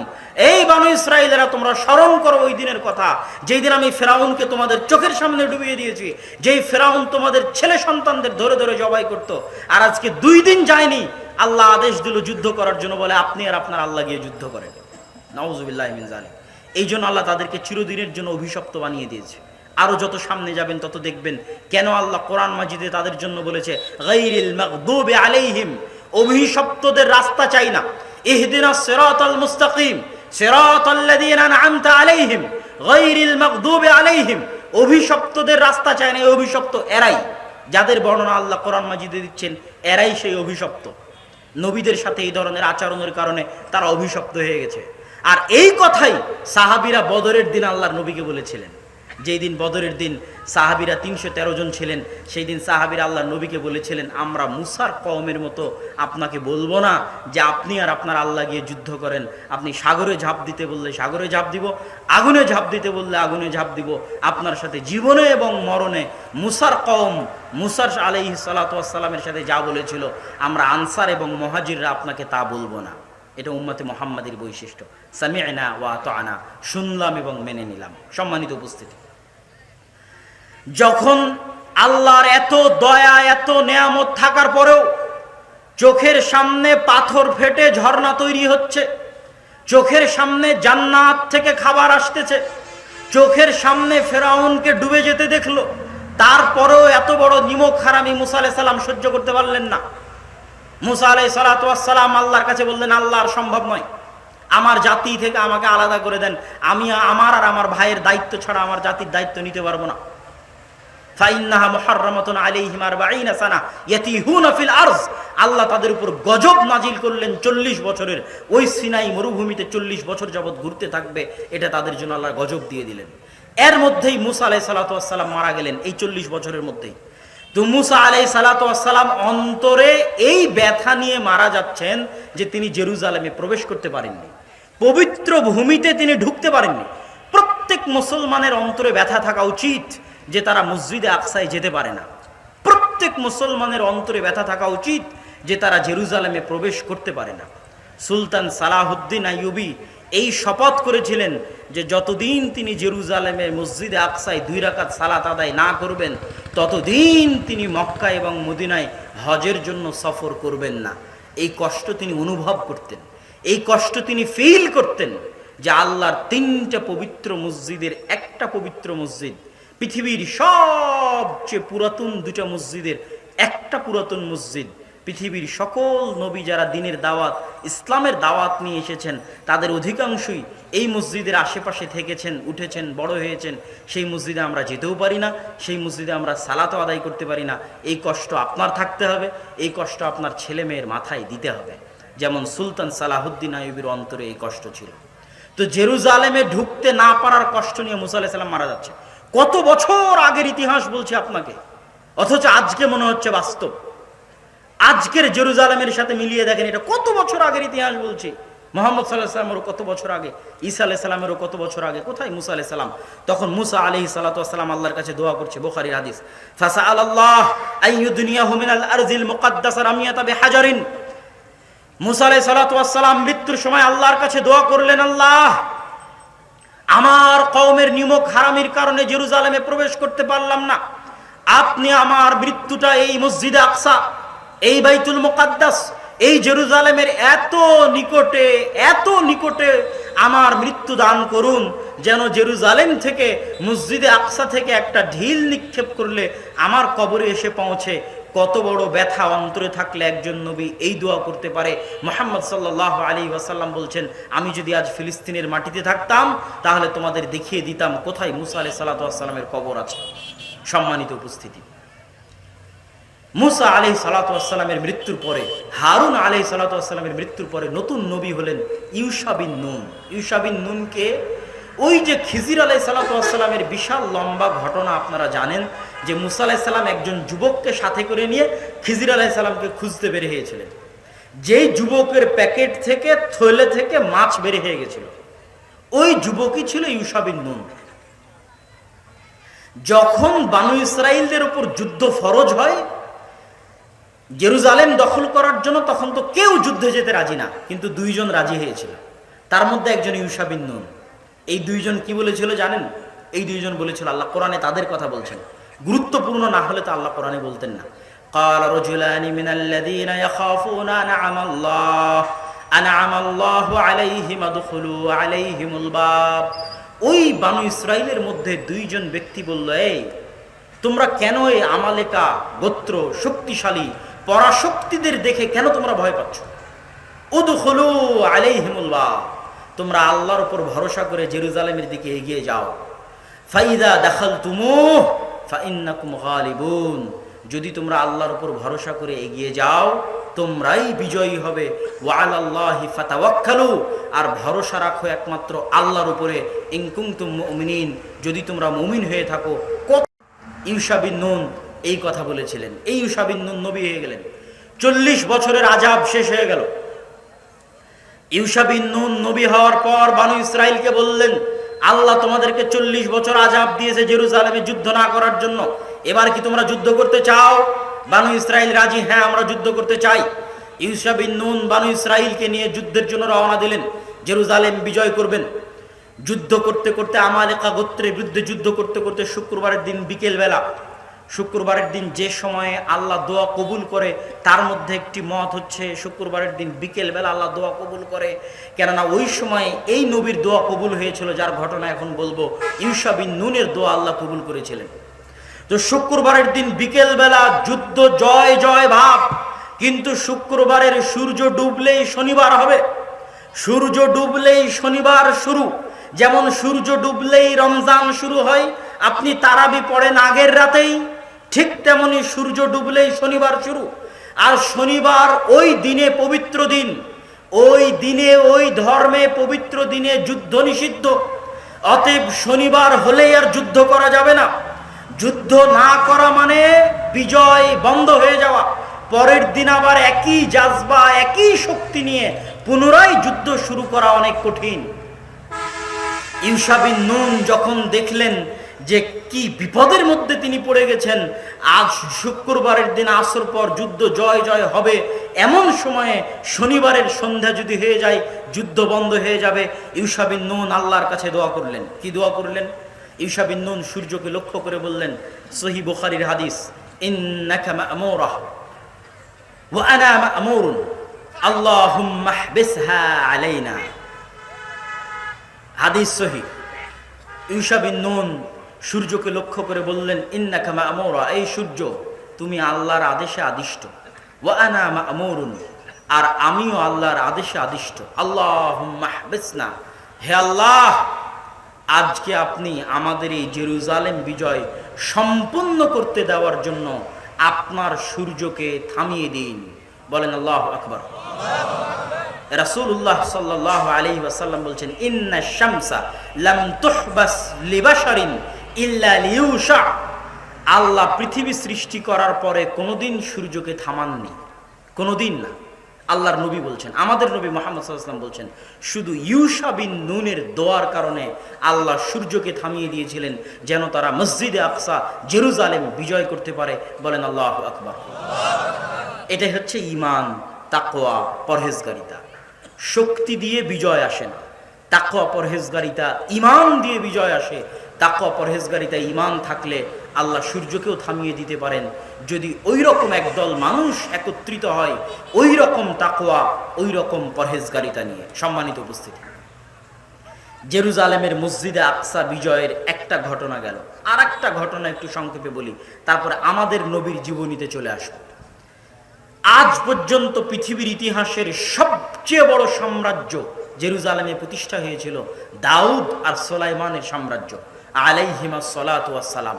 এই বানু ইসরাঈলেরা, তোমরা স্মরণ করো ওই দিনের কথা, যেই দিন আমি ফেরাউনকে তোমাদের চোখের সামনে ডুবিয়ে দিয়েছি, যেই ফেরাউন তোমাদের ছেলে সন্তানদের ধরে ধরে জবাই করত। আর আজকে 2 দিন যায়নি, আল্লাহ আদেশ দিল যুদ্ধ করার জন্য, বলে আপনি আর আপনার আল্লাহ গিয়ে যুদ্ধ করেন। নাউযুবিল্লাহি মিন যালিক। এই জন্য আল্লাহ তাদেরকে চিরদিনের জন্য অভিশপ্ত বানিয়ে দিয়েছে। আরো যত সামনে যাবেন তত দেখবেন কেন আল্লাহ কোরআন মাজিদে তাদের জন্য বলেছে গায়রিল মাগদুবি আলাইহিম, অভিশপ্তদের রাস্তা চাই না। ইহদিনাস সিরাতাল মুস্তাকিম সিরাতাল্লাযীনা আন'আমতা আলাইহিম গায়রিল মাগদুবি আলাইহিম, অভিশপ্তদের রাস্তা চায় না। এই অভিশপ্ত এরাই, যাদের বর্ণনা আল্লাহ কোরআন মাজিদে দিচ্ছেন, এরাই সেই অভিশপ্ত। নবীদের সাথে এই ধরনের আচরণের কারণে তারা অভিশপ্ত হয়ে গেছে। আর এই কথাই সাহাবীরা বদরের দিন আল্লাহর নবীকে বলেছিলেন। যেই দিন বদরের দিন সাহাবীরা 313 জন ছিলেন, সেই দিন সাহাবীরা আল্লাহর নবীকে বলেছিলেন, আমরা মুসার কওমের মতো আপনাকে বলবো না যে আপনি আর আপনার আল্লাহ গিয়ে যুদ্ধ করেন। আপনি সাগরে ঝাঁপ দিতে বললে সাগরে ঝাঁপ দিব, আগুনে ঝাঁপ দিতে বললে আগুনে ঝাঁপ দিব। আপনার সাথে জীবনে এবং মরণে মুসার কওম, মুসার আলাইহিস সালাতু ওয়াস সালামের সাথে যা বলেছিল, আমরা আনসার এবং মুহাজিররা আপনাকে তা বলবো না। এটা উম্মতে মুহাম্মাদের বৈশিষ্ট্য। সামি'না ওয়া আতা'না, শুনলাম এবং মেনে নিলাম। সম্মানিত উপস্থিতি, যখন আল্লাহর এত দয়া এত নেয়ামত থাকার পরেও চোখের সামনে পাথর ফেটে ঝর্ণা তৈরি হচ্ছে, চোখের সামনে জান্নাত থেকে খাবার আসতেছে, চোখের সামনে ফেরাউনকে ডুবে যেতে দেখলো, তারপরেও এত বড় নিমক হারামি মুসা আলাইহিস সালাম সহ্য করতে পারলেন না। মুসা আলাইহিস সালাতু ওয়াস সালাম আল্লাহর কাছে বললেন, আল্লাহ আর সম্ভব নয়, আমার জাতি থেকে আমাকে আলাদা করে দেন। আমি আমার আর আমার ভাইয়ের দায়িত্ব ছাড়া আমার জাতির দায়িত্ব নিতে পারবো না। ফাইন্নাহা মুহাররামাতুন আলাইহিম 40 সানা ইয়াতিহুনা ফিল আরজ, আল্লাহ তাদের উপর গজব নাজিল করলেন 40 বছরের। ওই সিনাই মরুভূমিতে 40 বছর যাবত ঘুরতে থাকবে, এটা তাদের জন্য আল্লাহ গজব দিয়ে দিলেন। এর মধ্যেই মুসা আলাইহিস সালাতু ওয়াস সালাম মারা গেলেন, এই 40 বছরের মধ্যেই। তো মুসা আলাইহিস সালাতু ওয়াস সালাম অন্তরে এই ব্যথা নিয়ে মারা যাচ্ছেন যে তিনি জেরুজালেমে প্রবেশ করতে পারেননি, পবিত্র ভূমিতে তিনি ঢুকতে পারেননি। প্রত্যেক মুসলমানের অন্তরে ব্যথা থাকা উচিত যে তারা মসজিদে আকসায় যেতে পারে না। প্রত্যেক মুসলমানের অন্তরে ব্যথা থাকা উচিত যে তারা জেরুজালেমে প্রবেশ করতে পারে না। সুলতান সালাহুদ্দিন আইয়ুবী এই শপথ করেছিলেন যে যতদিন তিনি জেরুজালেমের মসজিদে আকসায় 2 রাকাত সালাত আদায় না করবেন, ততদিন তিনি মক্কা এবং মদিনায় হজের জন্য সফর করবেন না। এই কষ্ট তিনি অনুভব করতেন, এই কষ্ট তিনি ফিল করতেন যে আল্লাহর 3টা পবিত্র মসজিদের একটা পবিত্র মসজিদ, পৃথিবীর সবচেয়ে পুরাতন 2টা মসজিদের একটা পুরাতন মসজিদ, পৃথিবীর সকল নবী যারা দ্বীনের দাওয়াত ইসলামের দাওয়াত নিয়ে এসেছেন তাদের অধিকাংশই এই মসজিদের আশেপাশে থেকেছেন, উঠেছেন, বড় হয়েছেন। সেই মসজিদে আমরা যেতেও পারি না, সেই মসজিদে আমরা সালাতও আদায় করতে পারি না। এই কষ্ট আপনার থাকতে হবে, এই কষ্ট আপনার ছেলে মেয়ের মাথায় দিতে হবে। যেমন সুলতান সালাহুদ্দিন আইয়ুবীর অন্তরে এই কষ্ট ছিল। তো জেরুজালেমে ঢুকতে না পারার কষ্ট নিয়ে মুসা আলাইহিস সালাম মারা যাচ্ছে। কত বছর আগের ইতিহাস বলছে আপনাকে, অথচ আজকে মনে হচ্ছে বাস্তব। আজকের জেরুজালেমের সাথে মিলিয়ে দেখেন, এটা কত বছর আগের ইতিহাস বলছে। মুহাম্মদ সাল্লাল্লাহু আলাইহি ওয়াসাল্লামেরও কত বছর আগে, ঈসা আলাইহিস সালামেরও কত বছর আগে। কোথায় মুসা আলাইহিস সালাম? তখন মুসা আলাইহিস সালাতু ওয়াস সালাম আল্লাহর কাছে দোয়া করছে, বুখারীর হাদিস, ফাসাআলাল্লাহ আইয়ুদনিয়াহু মিনাল আরজিল মুকাদ্দাসা রামিয়াতা বিহাজারিন। মুসা আলাইহিস সালাতু ওয়াস সালাম মৃত্যুর সময় আল্লাহর কাছে দোয়া করলেন, আল্লাহ, আমার কওমের নিমক হারামির কারণে জেরুজালেমে প্রবেশ করতে পারলাম না, আপনি আমার মৃত্যুটা এই মসজিদে আকসা, এই বাইতুল মুকাদ্দাস, এই জেরুজালেমের এত নিকটে আমার মৃত্যু দান করুন, যেন জেরুজালেম থেকে মসজিদে আকসা থেকে একটা ঢিল নিক্ষেপ করলে আমার কবরে এসে পৌঁছে। কত বড় ব্যথা অন্তরে থাকলে একজন নবী এই দোয়া করতে পারে। মুহাম্মদ সাল্লাল্লাহু আলাইহি ওয়াসাল্লাম বলছেন, আমি যদি আজ ফিলিস্তিনের মাটিতে থাকতাম তাহলে তোমাদের দেখিয়ে দিতাম কোথায় মুসা আলাইহিস সালাতু ওয়াস সালামের কবর আছে। সম্মানিত উপস্থিতি, মুসা আলাইহিস সালাতু ওয়াস সালামের মৃত্যুর পরে, হারুন আলাইহিস সালাতু ওয়াস সালামের মৃত্যুর পরে নতুন নবী হলেন ইউশা বিন নুন। ইউশা বিন নুনকে ওই যে খিজির আলাইহিস সালাতু ওয়াস সালামের বিশাল লম্বা ঘটনা আপনারা জানেন, যে মুসা আলাইহিস সালাম একজন যুবককে সাথে করে নিয়ে খিজির আলাইহিস সালামকে খুঁজতে বের হয়েছিলেন। যেই যুবকের প্যাকেট থেকে, থলে থেকে মাছ বের হয়ে গেছিল, ওই যুবকই ছিল ইউশা বিন নুন। যখন বানু ইসরাইলদের উপর যুদ্ধ ফরজ হয় জেরুজালেম দখল করার জন্য, তখন তো কেউ যুদ্ধে যেতে রাজি না, কিন্তু 2 জন রাজি হয়েছিল। তার মধ্যে একজন ইউশা বিন নুন। এই 2 জন কি বলেছিল জানেন? এই 2 জন বলেছিল, আল্লাহ কোরআনে তাদের কথা বলছেন, গুরুত্বপূর্ণ না হলে তো আল্লাহ কোরআনে বলতেন না। قال رجلان من الذين يخافون أنعم الله আনআমাল্লাহু আলাইহিম আদখুলু আলাইহিমুল বাব। ওই বানু ইসরাইলের মধ্যে দুইজন ব্যক্তি বলল, এই তোমরা কেন এই আমালেকা গোত্র শক্তিশালী পরাশক্তিদের দেখে কেন তোমরা ভয় পাচ্ছ? উদখুলু আলাইহিমুল বাব, তোমরা আল্লাহর উপর ভরসা করে জেরুজালেমের দিকে এগিয়ে যাও। ফাইদা দাখালতুমুহ ফাইন্নাকুম গালিবুন, যদি তোমরা আল্লাহর উপর ভরসা করে এগিয়ে যাও তোমরাই বিজয়ী হবে। ওয়া আলাল্লাহি ফাতাওয়াক্কালু, আর ভরসা রাখো একমাত্র আল্লাহর উপরে। ইন কুনতুম মুমিনিন, যদি তোমরা মুমিন হয়ে থাকো। ইউশা বিন নুন এই কথা বলেছিলেন। এই ইউশা বিন নুন নবী হয়ে গেলেন। 40 বছরের আযাব শেষ হয়ে গেল। ইউশা বিন নুন নবী হওয়ার পর বানু ইসরাইলকে বললেন, আল্লাহ তোমাদেরকে 40 বছর আযাব দিয়েছে জেরুজালেমে যুদ্ধ না করার জন্য, এবার কি তোমরা যুদ্ধ করতে চাও? বানু ইসরাইল রাজি, হ্যাঁ আমরা যুদ্ধ করতে চাই। ইউশা বিন নুন বানু ইসরাইলকে নিয়ে যুদ্ধের জন্য রওনা দিলেন, জেরুজালেম বিজয় করবেন। যুদ্ধ করতে করতে আমালেকা গোত্রের বিরুদ্ধে যুদ্ধ করতে করতে শুক্রবারের দিন বিকেল বেলা, শুক্রবারের দিন যে সময়ে আল্লাহ দোয়া কবুল করে তার মধ্যে একটি মত হচ্ছে শুক্রবারের দিন বিকেল বেলা আল্লাহ দোয়া কবুল করে। কেননা ওই সময় এই নবীর দোয়া কবুল হয়েছিল, যার ঘটনা এখন বলবো। ইউশা বিন নুনের দোয়া আল্লাহ কবুল করেছিলেন। তো শুক্রবারের দিন বিকেল বেলা যুদ্ধ জয় জয় ভাব, কিন্তু শুক্রবারের সূর্য ডুবলেই শনিবার হবে। সূর্য ডুবলেই শনিবার শুরু। যেমন সূর্য ডুবলেই রমজান শুরু হয়, আপনি তারাবি পড়েন আগের রাতেই, ঠিক তেমনি সূর্য ডুবলেই শনিবার শুরু। আর শনিবার ওই দিনে পবিত্র দিন, ওই দিনে ওই ধর্মে পবিত্র দিনে যুদ্ধ নিষিদ্ধ। অতএব শনিবার হলেই আর যুদ্ধ করা যাবে না। যুদ্ধ না করা মানে বিজয় বন্ধ হয়ে যাওয়া। পরের দিন আবার একই জাজবা একই শক্তি নিয়ে পুনরায় যুদ্ধ শুরু করা অনেক কঠিন। ইউশা বিন নুন যখন দেখলেন যে কি বিপদের মধ্যে তিনি পড়ে গেছেন, আজ শুক্রবারের দিন আসর পর যুদ্ধ জয় জয় হবে, এমন সময়ে শনিবারের সন্ধ্যা যদি হয়ে যায় যুদ্ধ বন্ধ হয়ে যাবে। ইউশা বিন নুন আল্লাহর কাছে দোয়া করলেন। কি দোয়া করলেন? ইউশা বিন নুন সূর্যকে লক্ষ্য করে বললেন, সহিহ বুখারীর হাদিস, ইন্নাকা মা'মুরা ওয়া আনা মা'মুরুন আল্লাহুম্মা হবিসহা আলাইনা। হাদিস সহিহ। ইউশা বিন নুন সূর্যকে লক্ষ্য করে বললেন, ইন্নাকা মা'মুরা, এই সূর্য তুমি আল্লাহর আদেশে আদিষ্ট। ওয়া আনা মা'মুরুন, আর আমিও আল্লাহর আদেশে আদিষ্ট। আল্লাহুম্মা হবিসনা, হে আল্লাহ আজকে আপনি আমাদের এই জেরুজালেম বিজয় সম্পূর্ণ করতে দেওয়ার জন্য আপনার সূর্যকে থামিয়ে দিন। বলেন আল্লাহু আকবার। রাসূলুল্লাহ সাল্লাল্লাহু আলাইহি ওয়াসাল্লাম বলছেন, ইন্না শামসা লাম তুহবাস লিবাশারিন ইল্লা লিইউশা। আল্লাহ পৃথিবী সৃষ্টি করার পরে কোনোদিন সূর্যকে থামাননি, কোনোদিন না। আল্লাহর নবী বলছেন, আমাদের নবী মুহাম্মদ সাল্লাল্লাহু আলাইহি ওয়াসাল্লাম বলছেন, শুধু ইউশা বিন নুনের দোয়ার কারণে আল্লাহ সূর্যকে থামিয়ে দিয়েছিলেন যেন তারা মসজিদে আকসা জেরুজালেম বিজয় করতে পারে। বলেন আল্লাহু আকবার। এটাই হচ্ছে ঈমান, তাকওয়া, পরহেজগারিতা। শক্তি দিয়ে বিজয় আসে না, তাকওয়া পরহেজগারিতা ঈমান দিয়ে বিজয় আসে। তাকওয়া পরহেজগারিতা ঈমান থাকলে আল্লাহ সূর্যকেও থামিয়ে দিতে পারেন, যদি ওই রকম একদল মানুষ একত্রিত হয় ওই রকম তাকওয়া ওই রকম পরহেজগারিতা নিয়ে। সম্মানিত উপস্থিতি, জেরুজালেমের মসজিদে আকসা বিজয়ের একটা ঘটনা গেল। আর একটা ঘটনা একটু সংক্ষেপে বলি, তারপরে আমাদের নবীর জীবনীতে চলে আসব। আজ পর্যন্ত পৃথিবীর ইতিহাসের সবচেয়ে বড় সাম্রাজ্য জেরুজালেমে প্রতিষ্ঠা হয়েছিল দাউদ আর সুলাইমানের সাম্রাজ্য আলাইহিমা সলাতু ওয়াস সালাম।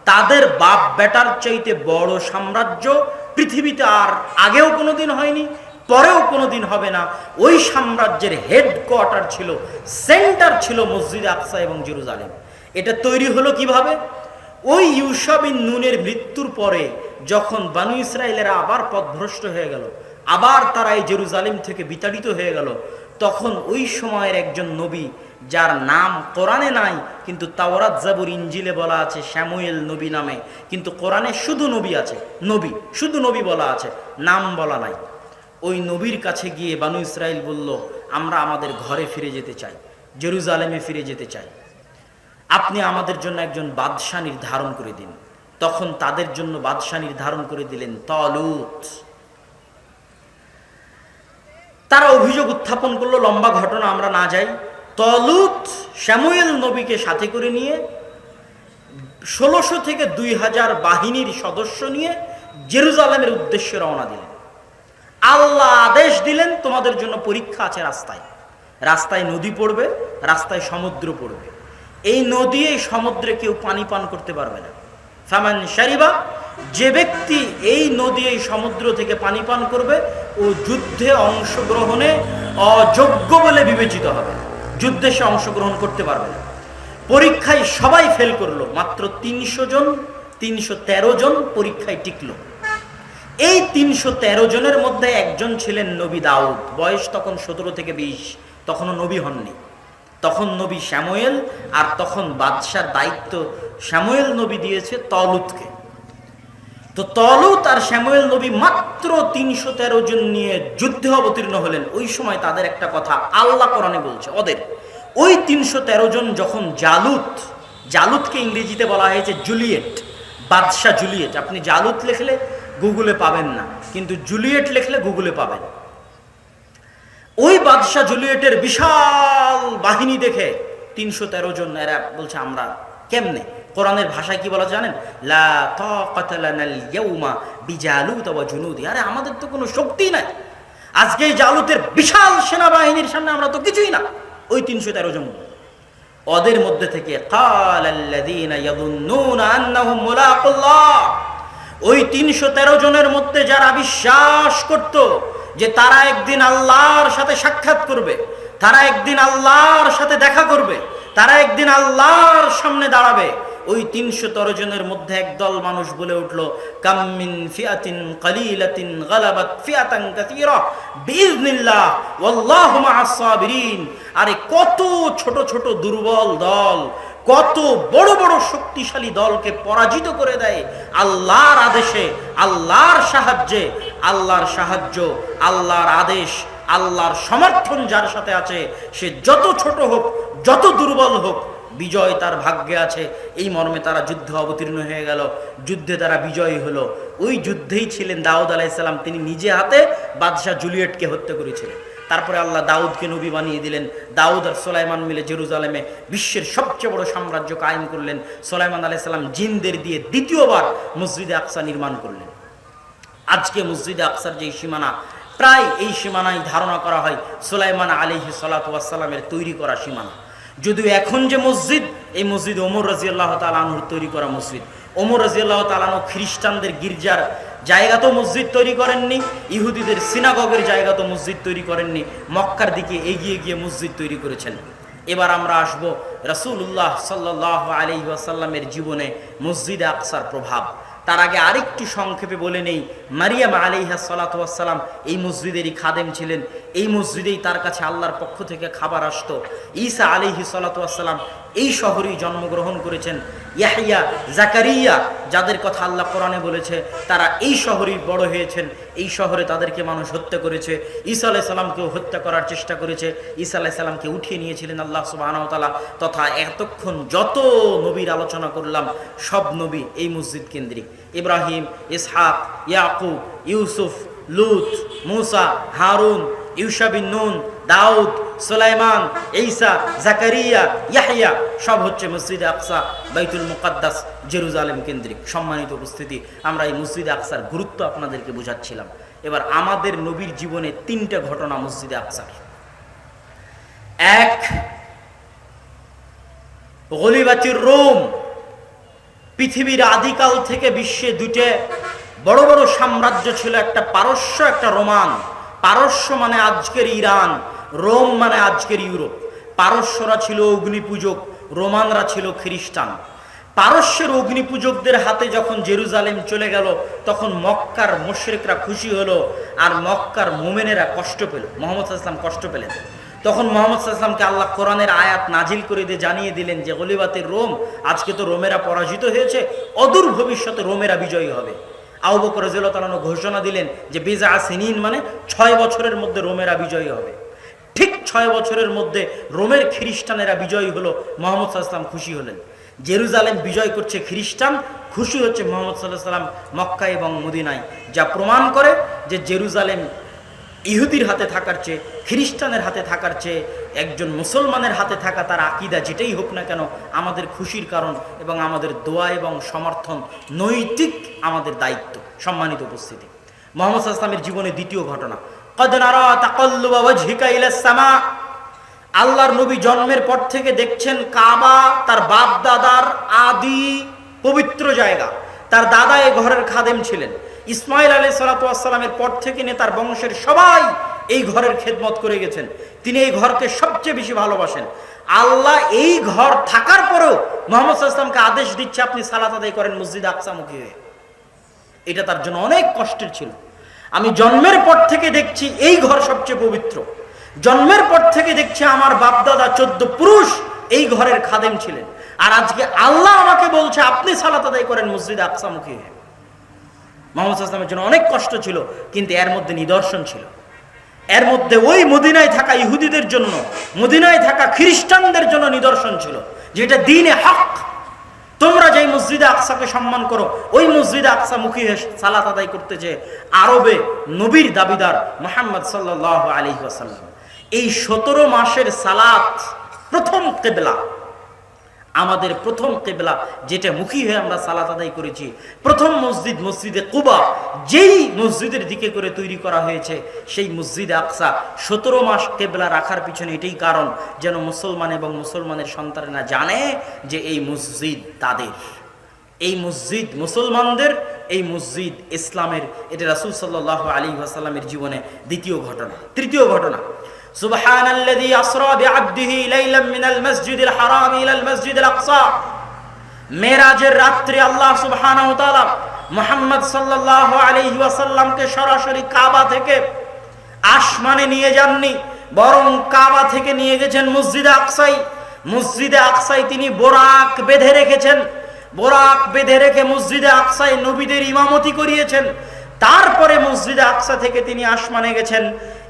তাদের বাপ বেটার চাইতে বড় সাম্রাজ্য পৃথিবীতে আর আগেও কোনোদিন হয়নি, পরেও কোনোদিন হবে না। ওই সাম্রাজ্যের হেডকোয়ার্টার ছিল, সেন্টার ছিল মসজিদে আকসা এবং জেরুজালেম। এটা তৈরি হলো কিভাবে? ওই ইউশা বিন নুনের মৃত্যুর পরে যখন বানু ইসরাইলেরা আবার পথভ্রষ্ট হয়ে গেল, আবার তারা এই জেরুজালেম থেকে বিতাড়িত হয়ে গেল, তখন ওই সময়ের একজন নবী যার নাম কোরআনে নাই, কিন্তু তাওরাত জাবুর ইনজিলে বলা আছে শামুয়েল নবী নামে, কিন্তু কোরআনে শুধু নবী আছে, নবী শুধু নবী বলা আছে, নাম বলা নাই। ওই নবীর কাছে গিয়ে বানু ইসরাইল বলল, আমরা আমাদের ঘরে ফিরে যেতে চাই, জেরুজালেমে ফিরে যেতে চাই, আপনি আমাদের জন্য একজন বাদশাহ নির্ধারণ করে দিন। তখন তাদের জন্য বাদশাহ নির্ধারণ করে দিলেন তালুত। তারা অভিযোগ উত্থাপন করলো, লম্বা ঘটনা, আমরা না যাই। তলুত শ্যামুয়েল নবীকে সাথে করে নিয়ে 1600 থেকে 2000 বাহিনীর সদস্য নিয়ে জেরুজালেমের উদ্দেশ্যে রওনা দিলেন। আল্লাহ আদেশ দিলেন, তোমাদের জন্য পরীক্ষা আছে রাস্তায়। রাস্তায় নদী পড়বে, রাস্তায় সমুদ্র পড়বে। এই নদী এই সমুদ্রে কেউ পানি পান করতে পারবে না। ফামান শারিবা, যে ব্যক্তি এই নদী এই সমুদ্র থেকে পানি পান করবে ও যুদ্ধে অংশগ্রহণে অযোগ্য বলে বিবেচিত হবে, যুদ্ধে সে অংশগ্রহণ করতে পারবে না। পরীক্ষায় সবাই ফেল করলো, মাত্র 313 জন পরীক্ষায় টিকলো। এই 313 জনের মধ্যে একজন ছিলেন নবী দাউদ। বয়স তখন 17 থেকে 20, তখনও নবী হননি। তখন নবী শ্যামুয়েল, আর তখন বাদশার দায়িত্ব শ্যামুয়েল নবী দিয়েছে তলুতকে। তো তলুত আর শ্যামুয়েল নবী মাত্র 313 জন নিয়ে যুদ্ধে অবতীর্ণ হলেন। ওই সময় তাদের একটা কথা আল্লাহ কোরআনে বলছে, ওদের ওই 313 জন যখন জালুতকে ইংরেজিতে বলা হয়েছে জুলিয়েট, বাদশাহ জুলিয়েট। আপনি জালুত লিখলে গুগলে পাবেন না, কিন্তু জুলিয়েট লিখলে গুগলে পাবেন। ওই বাদশাহ জুলিয়েটের বিশাল বাহিনী দেখে 313 জন এরা বলছে, আমরা কেমনে, কোরআনের ভাষায় কি বলা জানেন? লা তাকাতা লানাল ইয়াউমা বিজালুত ওয়া জুনুদি। আরে আমাদের তো কোনো শক্তি নাই, আজকে এই জালুতের বিশাল সেনাবাহিনীর সামনে আমরা তো কিছুই না। ওই 313 জন, ওদের মধ্যে থেকে কালাল্লাযীনা ইয়াযুন্নুনা আন্নাহুম মুলাকুল্লাহ, ওই 313 জনের মধ্যে যারা বিশ্বাস করত যে তারা একদিন আল্লাহর সাথে সাক্ষাৎ করবে, তারা একদিন আল্লাহর সাথে দেখা করবে, তারা একদিন আল্লাহর সামনে দাঁড়াবে, ওই 313 জনের মধ্যে একদল মানুষ বলে উঠলো, কাম মিন ফিআতিন কালিলাতিন গালাবাত ফিআতান কাসীরা বিইজনিল্লাহ ওয়াল্লাহু মা'আস সাবিরিন। আরে কত ছোট ছোট দুর্বল দল কত বড় বড় শক্তিশালী দলকে পরাজিত করে দেয় আল্লাহর আদেশে, আল্লাহর সাহায্যে। আল্লাহর সাহায্য, আল্লাহর আদেশ, আল্লাহর সমর্থন যার সাথে আছে, সে যত ছোট হোক, যত দুর্বল হোক, বিজয় তার ভাগ্যে আছে। এই মর্মে তারা যুদ্ধে অবতীর্ণ হয়ে গেল, যুদ্ধে তারা বিজয়ী হলো। ওই যুদ্ধেই ছিলেন দাউদ আলাইহিস সালাম, তিনি নিজে হাতে বাদশাহ জুলিয়েটকে হত্যা করেছিলেন। তারপরে আল্লাহ দাউদকে নবী বানিয়ে দিলেন। দাউদ আর সুলাইমান মিলে জেরুজালেমে বিশ্বের সবচেয়ে বড় সাম্রাজ্য কায়েম করলেন। সুলাইমান আলাইহিস সালাম জিনদের দিয়ে দ্বিতীয়বার মসজিদে আকসা নির্মাণ করলেন। আজকে মসজিদে আকসার যে সীমানা, প্রায় এই সীমানায় ধারণা করা হয় সুলাইমান আলাইহিস সালাতু ওয়াস সালামের তৈরি করা সীমানা। যদিও এখন যে মসজিদ, এই মসজিদ ওমর রাদিয়াল্লাহু তাআলা আনহুর তৈরি করা মসজিদ। ওমর রাদিয়াল্লাহু তাআলা আনহু খ্রিস্টানদের গির্জার জায়গা তো মসজিদ তৈরি করেননি, ইহুদিদের সিনাগগের জায়গা তো মসজিদ তৈরি করেননি, মক্কার দিকে এগিয়ে গিয়ে মসজিদ তৈরি করেছেন। এবার আমরা আসবো রাসূলুল্লাহ সাল্লাল্লাহু আলাইহি ওয়াসাল্লামের জীবনে মসজিদে আকসার প্রভাব। তার আগে আরেকটু সংক্ষেপে বলে নেই, মারিয়াম আলাইহিস সালাতু ওয়াস সালাম এই মসজিদেরই খাদেম ছিলেন। এই মসজিদেই তার কাছে আল্লাহর পক্ষ থেকে খাবার আসতো। ঈসা আলাইহিস সালাতু ওয়াস সালাম এই শহরেই জন্মগ্রহণ করেছেন। ইয়াহইয়া, জাকারিয়া, যাদের কথা আল্লাহ কোরআনে বলেছে, তারা এই শহরেই বড় হয়েছেন। এই শহরে তাদেরকে মানুষ হত্যা করেছে। ঈসা আলাইহিস সালামকেও হত্যা করার চেষ্টা করেছে। ঈসা আলাইহিস সালামকে উঠিয়ে নিয়েছিলেন আল্লাহ সুবহানাহু ওয়া তাআলা। তথা এতক্ষণ যত নবীর আলোচনা করলাম, সব নবী এই মসজিদ কেন্দ্রিক। ইব্রাহিম, ইসহাক, ইয়াকুব, ইউসুফ, লূত, মূসা, হারুন, ইউশা বিন নুন, দাউদ, সুলাইমান, ঈসা, জাকারিয়া, ইয়াহইয়া, সব হচ্ছে মসজিদে আকসা, বাইতুল মুকাদ্দাস, জেরুজালেম কেন্দ্রিক। সম্মানিত উপস্থিতি, আমরা এই মসজিদে আকসার গুরুত্ব আপনাদেরকে বোঝাচ্ছিলাম। এবার আমাদের নবীর জীবনে 3টে ঘটনা মসজিদে আকসার। এক, গলিবাতির রোম। পৃথিবীর আদিকাল থেকে বিশ্বে 2টে বড় বড় সাম্রাজ্য ছিল, একটা পারস্য, একটা রোমান। পারস্য মানে আজকের ইরান, রোম মানে আজকের ইউরোপ। পারস্যরা ছিল অগ্নিপূজক, রোমানরা ছিল খ্রিস্টান। পারস্যের অগ্নিপূজকদের হাতে যখন জেরুজালেম চলে গেল, তখন মক্কার মুশরিকরা খুশি হলো, আর মক্কার মুমিনেরা কষ্ট পেল, মুহাম্মদ সাল্লাল্লাহু আলাইহি ওয়াসাল্লাম কষ্ট পেলেন। তখন মুহাম্মদ সাল্লাল্লাহু আলাইহি ওয়াসাল্লামকে আল্লাহ কোরআনের আয়াত নাজিল করে দিয়ে জানিয়ে দিলেন যে গলিবাতের রোম, আজকে তো রোমেরা পরাজিত হয়েছে, অদূর ভবিষ্যতে রোমেরা বিজয়ী হবে। আবু বকর রাদিয়াল্লাহু তাআলা ঘোষণা দিলেন যে বিজা সিনিন মানে 6 বছরের মধ্যে রোমেরা বিজয়ী হবে। ঠিক 6 বছরের মধ্যে রোমের খ্রিস্টানেরা বিজয়ী হলো। মুহাম্মদ সাল্লাল্লাহু আলাইহি ওয়াসাল্লাম খুশি হলেন। জেরুজালেম বিজয় করছে খ্রিস্টান, খুশি হচ্ছে মুহাম্মদ সাল্লাল্লাহু আলাইহি ওয়াসাল্লাম মক্কা এবং মদিনায়, যা প্রমাণ করে যে জেরুজালেম ইহুদির হাতে থাকার চেয়ে, খ্রিস্টানের হাতে থাকার চেয়ে একজন মুসলমানের হাতে থাকা তার আকীদা যেটাই হোক না কেন আমাদের খুশির কারণ এবং আমাদের দোয়া এবং সমর্থন, নৈতিক আমাদের দায়িত্ব। সম্মানিত উপস্থিতি, মুহাম্মদ সাল্লাল্লাহু আলাইহি ওয়াসাল্লামের জীবনে দ্বিতীয় ঘটনা, কদ নারা তাকাল্লুবা ওয়াজহিকা ইলাস সামা। আল্লাহর নবী জন্মের পর থেকে দেখছেন কাবা তার বাপ দাদার আদি পবিত্র জায়গা। তার দাদা এই ঘরের খাদেম ছিলেন। ইসমাইল আলাইহিস সালাতু ওয়াস সালামের পর থেকে নিয়ে তার বংশের সবাই এই ঘরের খেদমত করে গেছেন। তিনি এই ঘরকে সবচেয়ে বেশি ভালোবাসেন। আল্লাহ এই ঘর থাকার পরেও মুহাম্মদ সাল্লাল্লাহু আলাইহি ওয়াসাল্লামকে আদেশ দিচ্ছে আপনি সালাত আদায় করেন মসজিদে আকসামুখী হয়ে। এটা তার জন্য অনেক কষ্টের ছিল। আমি জন্মের পর থেকে দেখছি এই ঘর সবচেয়ে পবিত্র। জন্মের পর থেকে দেখছি আমার বাপদাদা 14 পুরুষ এই ঘরের খাদেম ছিলেন, আর আজকে আল্লাহ আমাকে বলছে আপনি সালাত আদায় করেন মসজিদে আকসামুখী হয়ে। মুহাম্মদ সাল্লাল্লাহু আলাইহি ওয়াসাল্লামের জন্য অনেক কষ্ট ছিল, কিন্তু এর মধ্যে নিদর্শন ছিল। এর মধ্যে ওই মদিনায় থাকা ইহুদিদের জন্য, মদিনায় থাকা খ্রিস্টানদের জন্য নিদর্শন ছিল, যেটা দ্বীনে হক। তোমরা যেই মসজিদে আকসাকে সম্মান করো, ওই মসজিদে আকসা মুখী হয়ে সালাত আদায় করতে যে আরবে নবীর দাবিদার মুহাম্মদ সাল্লাল্লাহু আলাইহি ওয়াসাল্লাম। এই 17 মাসের সালাত প্রথম কিবলা, আমাদের প্রথম কিবলা যেটা মুখী হয়ে আমরা সালাত আদায় করেছি, প্রথম মসজিদ মসজিদে কুবা, যেই মসজিদের দিকে করে তৈরি করা হয়েছে সেই মসজিদে আকসা 17 মাস কিবলা রাখার পিছনে এটাই কারণ, যেন মুসলমান এবং মুসলমানের সন্তানেরা জানে যে এই মসজিদ তাদের, এই মসজিদ মুসলমানদের, এই মসজিদ ইসলামের। এটা রাসূল সাল্লাল্লাহু আলাইহি ওয়াসাল্লামের জীবনে দ্বিতীয় ঘটনা। তৃতীয় ঘটনা, সুবহানাল্লাযী আসরা বিআবদিহি লাইলাম মিনাল মাসজিদিল হারাম ইলাল মাসজিদিল আকসা। মেরাজের রাত্রে আল্লাহ সুবহানাহু ওয়া তাআলা মুহাম্মদ সাল্লাল্লাহু আলাইহি ওয়াসাল্লামকে সরাসরি কাবা থেকে আসমানে নিয়ে যাননি, বরং কাবা থেকে নিয়ে গেছেন মসজিদে আকসায়। মসজিদে আকসায় তিনি বোরাক বেঁধে রেখেছেন। বোরাক বেঁধে রেখে মসজিদে আকসায় নবীদের ইমামতি করিয়েছেন। তারপরে মসজিদে আকসা থেকে তিনি আসমানে গেছেন।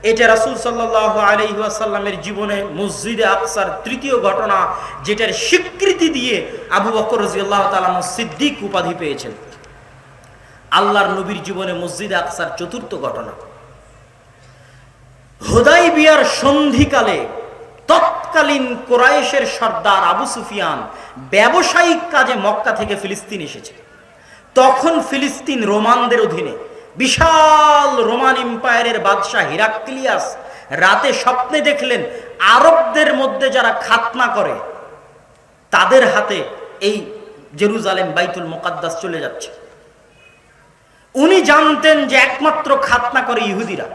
এটা রাসূল সাল্লাল্লাহু আলাইহি ওয়াসাল্লামের জীবনে মসজিদে আকসার তৃতীয় ঘটনা, যেটার স্বীকৃতি দিয়ে আবু বকর রাদিয়াল্লাহু তাআলা সিদ্দিক উপাধি পেয়েছেন। আল্লাহর নবীর জীবনে মসজিদে আকসার চতুর্থ ঘটনা, হুদাইবিয়ার সন্ধিকালে তৎকালীন কুরাইশের সর্দার আবু সুফিয়ান ব্যবসায়িক কাজে মক্কা থেকে ফিলিস্তিন এসেছে। তখন ফিলিস্তিন রোমানদের অধীনে। বিশাল রোমান এম্পায়ারের বাদশাহ হিরাক্লিয়াস রাতে স্বপ্নে দেখলেন আরবদের মধ্যে যারা খাতনা করে তাদের হাতে এই জেরুজালেম বাইতুল মুকাদ্দাস চলে যাচ্ছে। উনি জানতেন যে একমাত্র খাতনা করে ইহুদিরা।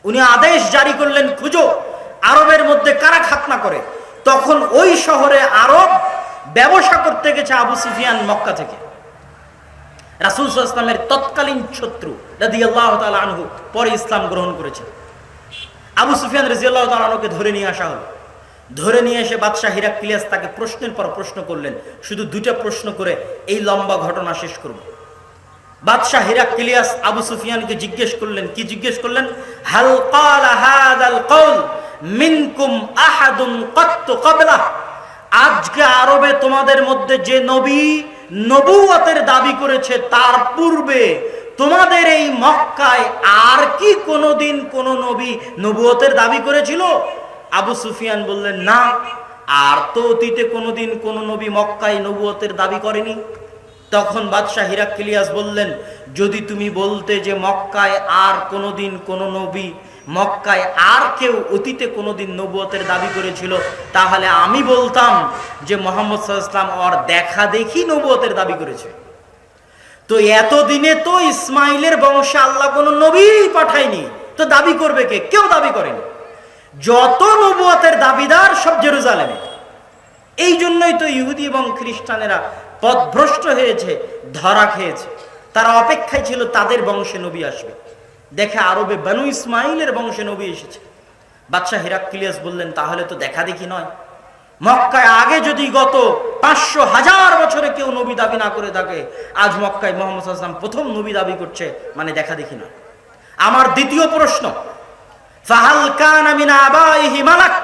উনি আদেশ জারি করলেন, খুঁজো আরবের মধ্যে কারা খাতনা করে। তখন ওই শহরে আরব ব্যবসা করতে গেছে আবু সুফিয়ান মক্কা থেকে। রাসূল সাল্লাল্লাহু আলাইহি ওয়াসাল্লামের তৎকালীন শত্রু রাদিয়াল্লাহু তাআলা আনহু পরে ইসলাম গ্রহণ করেছে। আবু সুফিয়ান রাদিয়াল্লাহু তাআলা আনহুকে ধরে নিয়ে আসা হলো। ধরে নিয়ে এসে বাদশাহ হিরাক্লিয়াস তাকে প্রশ্নের পর প্রশ্ন করলেন। শুধু 2টা প্রশ্ন করে এই লম্বা ঘটনা শেষ করব। বাদশাহ হিরাক্লিয়াস আবু সুফিয়ানকে জিজ্ঞেস করলেন, কি জিজ্ঞেস করলেন? হাল ক্বালা হাযাল কওল মিনকুম আহাদুন ক্বাত ক্বাবলা। আজকে আরবে তোমাদের মধ্যে যে নবী নবুয়তের দাবি করেছে তার পূর্বে তোমাদের এই মক্কায় আর কি কোনোদিন কোন নবী নবুয়তের দাবি করেছিল? আবু সুফিয়ান বললেন, না, আর তো অতীতে কোনোদিন কোন নবী মক্কায় নবুয়তের দাবি করেনি। তখন বাদশাহ হিরাক্লিয়াস বললেন, যদি তুমি বলতে যে মক্কায় আর কোনোদিন কোন নবী, মক্কায় আর কেউ অতীতে কোনোদিন নবুয়তের দাবি করেছিল, তাহলে আমি বলতাম যে মুহাম্মদ সাল্লাল্লাহু আলাইহি ওয়াসাল্লাম ওর দেখা দেখি নবুয়তের দাবি করেছে। তো এতদিনে তো ইসমাইলের বংশে আল্লাহ কোনো নবী পাঠায়নি, তো দাবি করবে কে? কেউ দাবি করেনি। যত নবুয়তের দাবিদার সব জেরুজালেমে। এই জন্যই তো ইহুদি এবং খ্রিস্টানেরা পথভ্রষ্ট হয়েছে, ধরা খেয়েছে। তারা অপেক্ষায় ছিল তাদের বংশে নবী আসবে। দেখে আরবে বনু ইসমাইলের বংশে নবী এসেছে। বাদশাহ হিরাক্লিয়াস বললেন, তাহলে তো দেখা দেখি নয়। মক্কায় আগে যদি গত 500,000 বছরে কেউ নবী দাবি না করে থাকে, আজ মক্কায় মুহাম্মদ সাল্লাল্লাহু আলাইহি ওয়াসাল্লাম প্রথম নবী দাবি করছে, মানে দেখা দেখি নয়। আমার দ্বিতীয় প্রশ্ন, ফাহাল কানা মিন আবাইহি মালাক।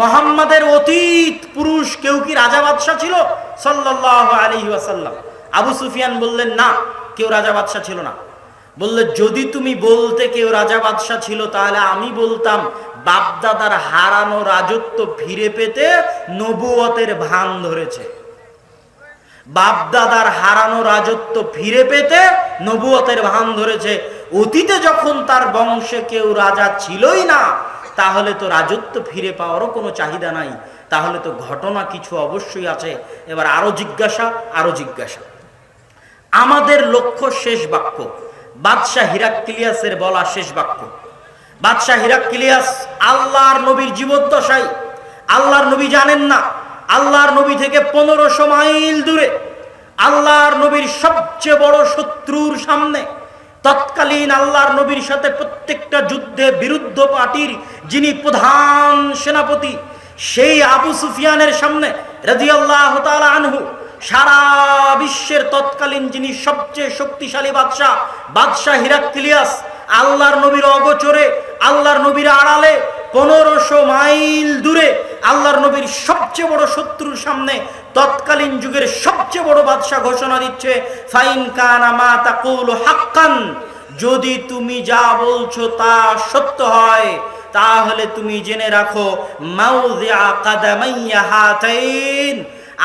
মুহাম্মাদের অতীত পুরুষ কেউ কি রাজা বাদশা ছিল সাল্লাল্লাহু আলাইহি ওয়াসাল্লাম? আবু সুফিয়ান বললেন, না, কেউ রাজা বাদশা ছিল না। বললে যদি তুমি বলতে কেউ রাজা বাদশাহ ছিল তাহলে আমি বলতাম বাপদাদার হারানো রাজত্ব ফিরে পেতে নবুয়তের ভান ধরেছে। বাপদাদার হারানো রাজত্ব ফিরে পেতে নবুয়তের ভান ধরেছে। অতীতে যখন তার বংশে কেউ রাজা ছিলই না, তাহলে তো রাজত্ব ফিরে পাওয়ারও কোনো চাহিদা নাই, তাহলে তো ঘটনা কিছু অবশ্যই আছে। এবার আরো জিজ্ঞাসা, আরো জিজ্ঞাসা। আমাদের লক্ষ্য শেষ বাক্য, বাদশাহ হিরাক্লিয়াসের বলা শেষ বাক্য। বাদশাহ হিরাক্লিয়াস আল্লাহর নবীর জীবদ্দশায়, আল্লাহর নবী জানেন না, আল্লাহর নবী থেকে 1500 মাইল দূরে আল্লাহর নবীর সবচেয়ে বড় শত্রুর সামনে, তৎকালীন আল্লাহর নবীর সাথে প্রত্যেকটা যুদ্ধে বিরুদ্ধ পার্টির যিনি প্রধান সেনাপতি, সেই আবু সুফিয়ানের সামনে রাদিয়াল্লাহু তাআলা আনহু, সারা বিশ্বের তৎকালীন যিনি সবচেয়ে শক্তিশালী বাদশাহ, বাদশাহ হিরাক্লিয়াস আল্লাহর নবীর অগোচরে, আল্লাহর নবীর আড়ালে 1500 মাইল দূরে আল্লাহর নবীর সবচেয়ে বড় শত্রুর সামনে তৎকালীন যুগের সবচেয়ে বড় বাদশাহ ঘোষণা দিচ্ছে, ফাইন কানা মা তাকুলু হাক্কান, যদি তুমি যা বলছো তা সত্য হয় তাহলে তুমি জেনে রাখো মাউযিআ কাদামাইয়া হাতাইন,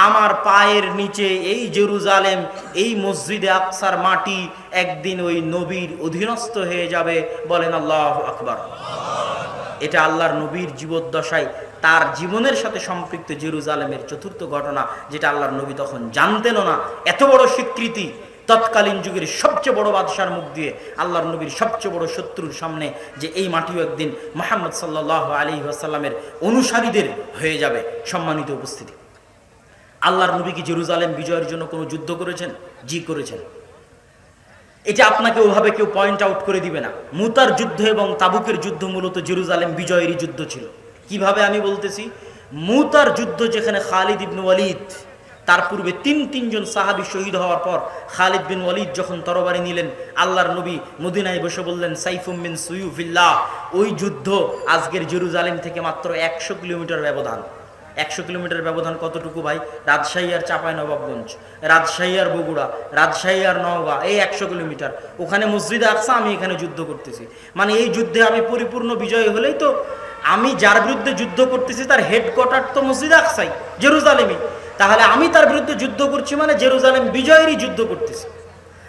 আমার পায়ের নিচে এই জেরুজালেম, এই মসজিদে আকসার মাটি একদিন ওই নবীর অধীনস্থ হয়ে যাবে। বলেন আল্লাহু আকবার। এটা আল্লাহর নবীর জীবদ্দশায় তার জীবনের সাথে সম্পৃক্ত জেরুজালেমের চতুর্থ ঘটনা, যেটা আল্লাহর নবী তখন জানতেনও না। এত বড় স্বীকৃতি তৎকালীন যুগের সবচেয়ে বড় বাদশার মুখ দিয়ে আল্লাহর নবীর সবচেয়ে বড় শত্রুর সামনে, যে এই মাটিও একদিন মুহাম্মদ সাল্লাল্লাহু আলাইহি ওয়াসাল্লামের অনুসারীদের হয়ে যাবে। সম্মানিত উপস্থিতি, আল্লাহর নবী কি জেরুজালেম বিজয়ের জন্য কোনো যুদ্ধ করেছেন? জি করেছেন। এটা আপনাকে ওভাবে কেউ পয়েন্ট আউট করে দিবে না। মুতার যুদ্ধ এবং তাবুকের যুদ্ধ মূলত জেরুজালেম বিজয়েরই যুদ্ধ ছিল। কিভাবে আমি বলতেছি, মুতার যুদ্ধ যেখানে খালিদ ইবনে ওয়ালিদ, তার পূর্বে তিনজন সাহাবী শহীদ হওয়ার পর খালিদ বিন ওয়ালিদ যখন তরবারি নিলেন, আল্লাহর নবী মদিনায় বসে বললেন সাইফুম মিন সুয়ুফিল্লাহ। ওই যুদ্ধ আজকের জেরুজালেম থেকে মাত্র 100 কিলোমিটার ব্যবধান। 100 কিলোমিটার ব্যবধান কতটুকু ভাই? রাজশাহী আর চাঁপাইনবাবগঞ্জ, রাজশাহী আর বগুড়া, রাজশাহী আর নওগাঁ, এই 100 কিলোমিটার। ওখানে মসজিদে আকসা, আমি এখানে যুদ্ধ করতেছি। মানে এই যুদ্ধে আমি পরিপূর্ণ বিজয় হলেই তো, আমি যার বিরুদ্ধে যুদ্ধ করতেছি তার হেডকোয়ার্টার তো মসজিদে আকসাই, জেরুজালেমই। তাহলে আমি তার বিরুদ্ধে যুদ্ধ করছি মানে জেরুজালেম বিজয়েরই যুদ্ধ করতেছি।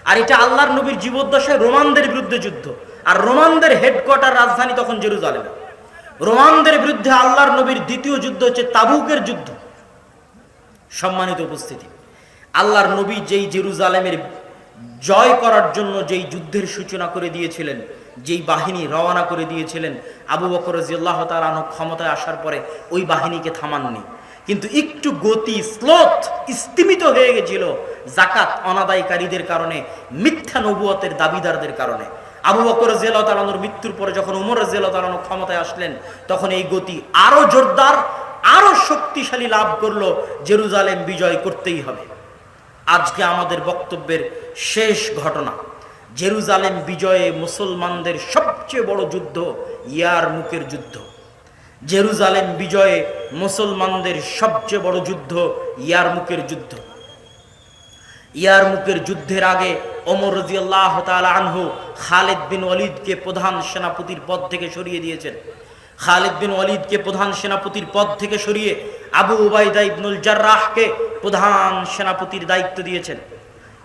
আর এটা আল্লাহর নবীর জীবদ্দশায় রোমানদের বিরুদ্ধে যুদ্ধ, আর রোমানদের হেডকোয়ার্টার রাজধানী তখন জেরুজালেম। রোমানদের বিরুদ্ধে আল্লাহর নবীর দ্বিতীয় যুদ্ধ হচ্ছে তাবুকের যুদ্ধ। সম্মানিত উপস্থিতি, আল্লাহর নবী যেই জেরুজালেমের জয় করার জন্য যেই যুদ্ধের সূচনা করে দিয়েছিলেন, যেই বাহিনী রওনা করে দিয়েছিলেন, আবু বকর রাদিয়াল্লাহু তাআলা আনহু ক্ষমতায় আসার পরে ওই বাহিনীকে থামাননি, কিন্তু একটু গতি স্লোথ স্তিমিত হয়ে গেছিল যাকাত অনাদায়কারীদের কারণে, মিথ্যা নবুয়তের দাবিদারদের কারণে। আবু বকর রাদিয়াল্লাহু তাআলা আনহুর মৃত্যুর পরে যখন ওমর রাদিয়াল্লাহু তাআলা আনহু ক্ষমতায় আসলেন, তখন এই গতি আরো জোরদার, আরো শক্তিশালী লাভ করলো। জেরুজালেম বিজয় করতেই হবে। আজকে আমাদের বক্তব্যের শেষ ঘটনা, জেরুজালেম বিজয়ে মুসলমানদের সবচেয়ে বড় যুদ্ধ ইয়ারমুকের যুদ্ধ। জেরুজালেম বিজয়ে মুসলমানদের সবচেয়ে বড় যুদ্ধ ইয়ারমুকের যুদ্ধ। ইয়ারমুকের যুদ্ধের আগে ওমর রাদিয়াল্লাহু তাআলা আনহু খালিদ বিন ওয়ালিদকে প্রধান সেনাপতির পদ থেকে সরিয়ে দিয়েছেন। খালিদ বিন ওয়ালিদকে প্রধান সেনাপতির পদ থেকে সরিয়ে আবু উবাইদা ইবনুল জাররাহকে প্রধান সেনাপতির দায়িত্ব দিয়েছেন।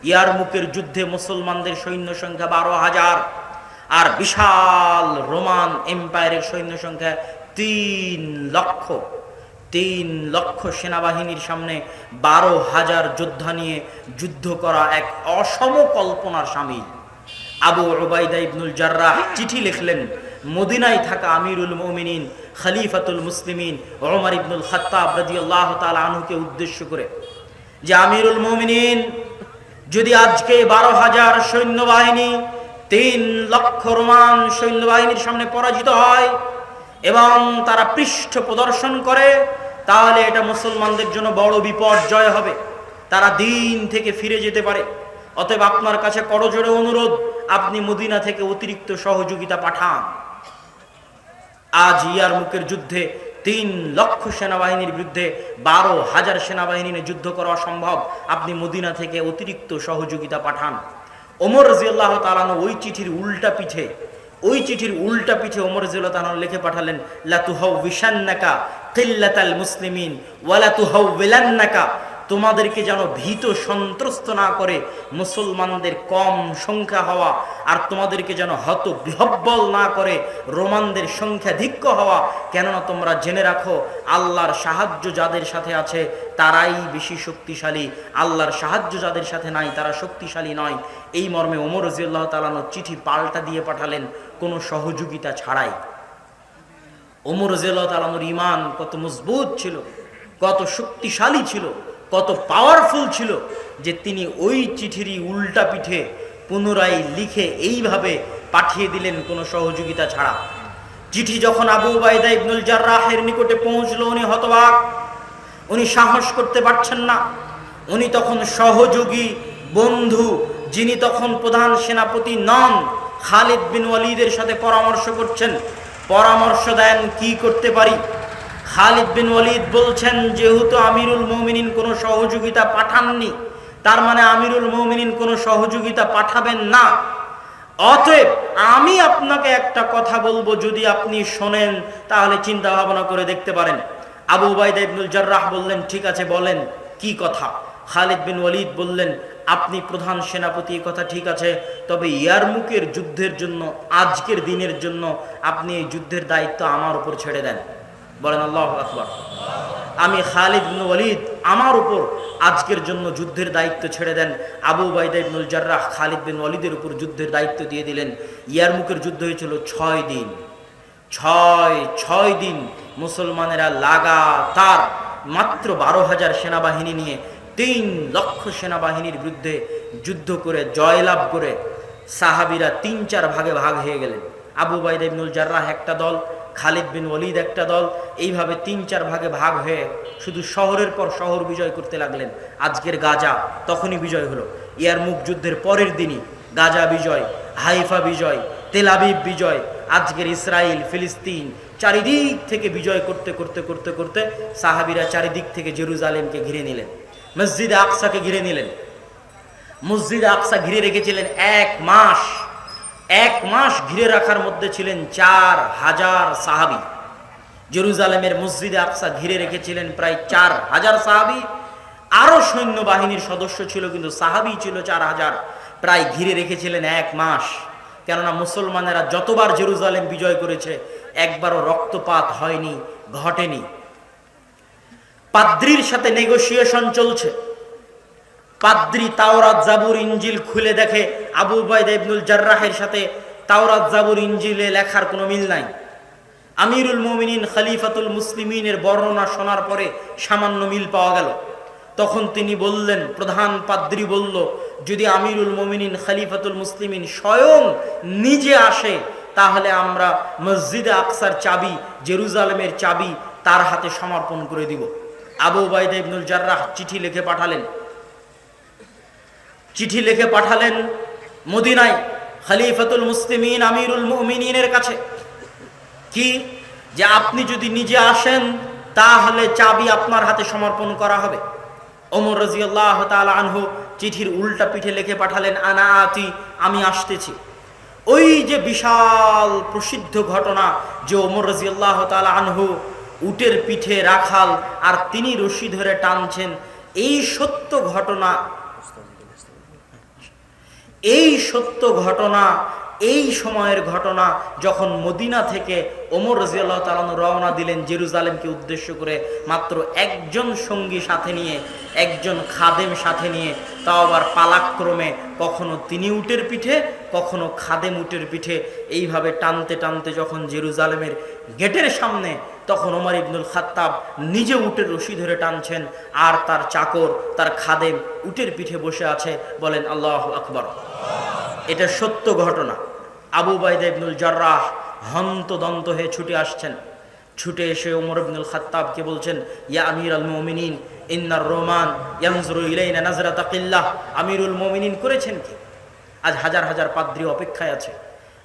ইয়ারমুকের যুদ্ধে মুসলমানদের সৈন্য সংখ্যা 12,000, আর বিশাল রোমান এম্পায়ারের সৈন্য সংখ্যা 3 লক্ষ। 3 লক্ষ সেনাবাহিনীর সামনে 12,000 যোদ্ধা নিয়ে যুদ্ধ করা এক অসম কল্পনার শামিল। আবু উবাইদা ইবনুল জাররাহ চিঠি লিখলেন মদিনায় থাকা আমিরুল মুমিনিন খলিফাতুল মুসলিমিন ওমর ইবনুল খাত্তাব রাদিয়াল্লাহু তাআলা আনহুকে উদ্দেশ্য করে, যে আমিরুল মুমিনিন, যদি আজকে 12,000 সৈন্যবাহিনী 3 লক্ষ রোমান সৈন্যবাহিনীর সামনে পরাজিত হয় এবং তারা পৃষ্ঠ প্রদর্শন করে, তাহলে এটা মুসলমানদের জন্য বড় বিপর্যয় হবে, তারা দিন থেকে ফিরে যেতে পারে। অতএব আপনার কাছে করজোড়ে অনুরোধ, আপনি মদিনা থেকে অতিরিক্ত সহযোগিতা পাঠান। আজ ইয়ারমুকের যুদ্ধে 3 লক্ষ সেনাবাহিনীর বিরুদ্ধে 12,000 সেনাবাহিনী নিয়ে যুদ্ধ করা অসম্ভব। আপনি মদিনা থেকে অতিরিক্ত সহযোগিতা পাঠান। ওমর রাদিয়াল্লাহু তাআলা ওই চিঠির উল্টা পিঠে ওমর রাদিয়াল্লাহু তাআলা লিখে পাঠালেন, লা তুহাউবিশান্নাকা কিল্লাতাল মুসলিমিন ওয়া লা তুহাউবিলান্নাকা, তোমাদেরকে যেন ভীত সন্ত্রস্ত না করে মুসলমানদের কম সংখ্যা হওয়া, আর তোমাদেরকে যেন হত বিহব্বল না করে রোমানদের সংখ্যাধিক্য হওয়া। কেননা তোমরা জেনে রাখো, আল্লাহর সাহায্য যাদের সাথে আছে তারাই বেশি শক্তিশালী, আল্লাহর সাহায্য যাদের সাথে নাই তারা শক্তিশালী নয়। এই মর্মে ওমর রাদিয়াল্লাহু তাআলা চিঠি পাল্টা দিয়ে পাঠালেন কোনো সহযোগিতা ছাড়াই। ওমর রাদিয়াল্লাহু তাআলার ঈমান কত মজবুত ছিল, কত শক্তিশালী ছিল, কত পাওয়ারফুল ছিল যে তিনি ওই চিঠিরই উল্টা পিঠে পুনরায় লিখে এইভাবে পাঠিয়ে দিলেন কোনো সহযোগিতা ছাড়া। চিঠি যখন আবু উবাইদা ইবনুল জাররাহের নিকটে পৌঁছলো, উনি হতবাক, উনি সাহস করতে পারছেন না। উনি তখন সহযোগী বন্ধু, যিনি তখন প্রধান সেনাপতি নন, খালিদ বিন ওয়ালিদের সাথে পরামর্শ করছেন। পরামর্শ দেন কি করতে পারি। খালিদ বিন ওয়ালিদ বলছেন, যেহেতু আমিরুল মুমিনিন কোনো সহযোগিতা পাঠাননি, তার মানে আমিরুল মুমিনিন কোনো সহযোগিতা পাঠাবেন না। অতএব আমি আপনাকে একটা কথা বলবো, যদি আপনি শোনেন তাহলে চিন্তা ভাবনা করে দেখতে পারেন। আবু উবাইদা ইবনুল জাররাহ বললেন, ঠিক আছে বলেন কি কথা। খালিদ বিন ওয়ালিদ বললেন, আপনি প্রধান সেনাপতি, কথা ঠিক আছে, তবে ইয়ারমুকের যুদ্ধের জন্য, আজকের দিনের জন্য আপনি এই যুদ্ধের দায়িত্ব আমার উপর ছেড়ে দেন। বলেন আল্লাহু আকবার। আমি খালিদ বিন ওয়ালিদ, আমার উপর আজকের জন্য যুদ্ধের দায়িত্ব ছেড়ে দেন। আবু উবাইদা ইবনুল জাররাহ খালিদ বিন ওয়ালিদের উপর যুদ্ধের দায়িত্ব দিয়ে দিলেন। ইয়ারমুকের যুদ্ধ হয়েছিল 6 দিন। ছয় দিন মুসলমানেরা লাগাতার মাত্র 12,000 সেনাবাহিনী নিয়ে 3 লক্ষ সেনাবাহিনীর বিরুদ্ধে যুদ্ধ করে জয়লাভ করে সাহাবীরা 3-4 ভাগে ভাগ হয়ে গেলেন। আবু উবাইদা ইবনুল জাররাহ একটা দল, খালিদ বিন ওয়ালিদ একটা দল, এইভাবে 3-4 ভাগে ভাগ হয়ে শুধু শহরের পর শহর বিজয় করতে লাগলেন। আজকের গাজা তখনই বিজয় হলো। ইয়ারমুক যুদ্ধের পরের দিনই গাজা বিজয়, হাইফা বিজয়, তেল আবিব বিজয়, আজকের ইসরায়েল, ফিলিস্তিন, চারিদিক থেকে বিজয় করতে করতে করতে করতে সাহাবীরা চারিদিক থেকে জেরুজালেমকে ঘিরে নিলেন, মসজিদে আকসাকে ঘিরে নিলেন। মসজিদে আকসা ঘিরে রেখেছিলেন 1 মাস। 1 মাস ঘিরে রাখার মধ্যে ছিলেন 4,000 সাহাবী। জেরুজালেমের মসজিদে আকসা ঘিরে রেখেছিলেন প্রায় 4,000 সাহাবী। আরো সৈন্যবাহিনীর সদস্য ছিল, কিন্তু সাহাবী ছিল 4,000। প্রায় ঘিরে রেখেছিলেন 1 মাস। কেননা মুসলমানেরা যতবার জেরুজালেম বিজয় করেছে একবারও রক্তপাত হয়নি, ঘটেনি। পাদ্রির সাথে নেগোসিয়েশন চলছে। পাদ্রি তাওরাত, জাবুর, ইনজিল খুলে দেখে আবু উবাইদা ইবনুল জাররাহের সাথে তাওরাত, জাবুর, ইনজিলে লেখার কোনো মিল নাই। আমিরুল মুমিনিন খলিফাতুল মুসলিমিনের বর্ণনা শোনার পরে সামান্য মিল পাওয়া গেল। তখন তিনি বললেন, প্রধান পাদ্রি বলল, যদি আমিরুল মুমিনিন খলিফাতুল মুসলিমিন স্বয়ং নিজে আসে তাহলে আমরা মসজিদে আকসার চাবি, জেরুজালেমের চাবি তার হাতে সমর্পণ করে দিব। আবু উবাইদা ইবনুল জাররাহ চিঠি লিখে পাঠালেন মদিনায় খলিফাতুল মুসলিমিন আমিরুল মুমিনিনের কাছে। কি যে আপনি যদি নিজে আসেন তাহলে চাবি আপনার হাতে সমর্পণ করা হবে। ওমর রাদিয়াল্লাহু তাআলা আনহু চিঠির উল্টা পিঠে লিখে পাঠালেন, আনা আতি, আমি আসতেছি। ওই যে বিশাল প্রসিদ্ধ ঘটনা যে ওমর রাদিয়াল্লাহু তাআলা আনহু উটের পিঠে রাখাল আর তিনি রশি ধরে টানছেন, এই সত্য ঘটনা, এই সময়ের ঘটনা যখন মদিনা থেকে ওমর রাদিয়াল্লাহু তাআলা রওনা দিলেন জেরুজালেমকে উদ্দেশ্য করে, মাত্র একজন সঙ্গী সাথে নিয়ে, একজন খাদেম সাথে নিয়ে, তাও আবার পালাক্রমে, কখনো তিনি উটের পিঠে, কখনো খাদেম উটের পিঠে, এইভাবে টানতে টানতে যখন জেরুজালেমের গেটের সামনে, তখন ওমর ইবনুল খাত্তাব নিজে উটের রশি ধরে টানছেন, আর তার চাকর, তার খাদেম উটের পিঠে বসে আছে। বলেন আল্লাহু আকবার। এটা সত্য ঘটনা। আবু উবাইদা ইবনুল জাররাহ হন্তদন্ত হয়ে ছুটে আসছেন। ছুটে এসে ওমর ইবনুল খাত্তাবকে বলছেন, ইয়া আমিরুল মুমিনিন ইন্নার রোমান ইয়ানজুরু ইলাইনা নাজরাতা কিল্লাহ। আমিরুল মুমিনিন করেছেন কি? আজ হাজার হাজার পাদ্রী অপেক্ষায় আছে,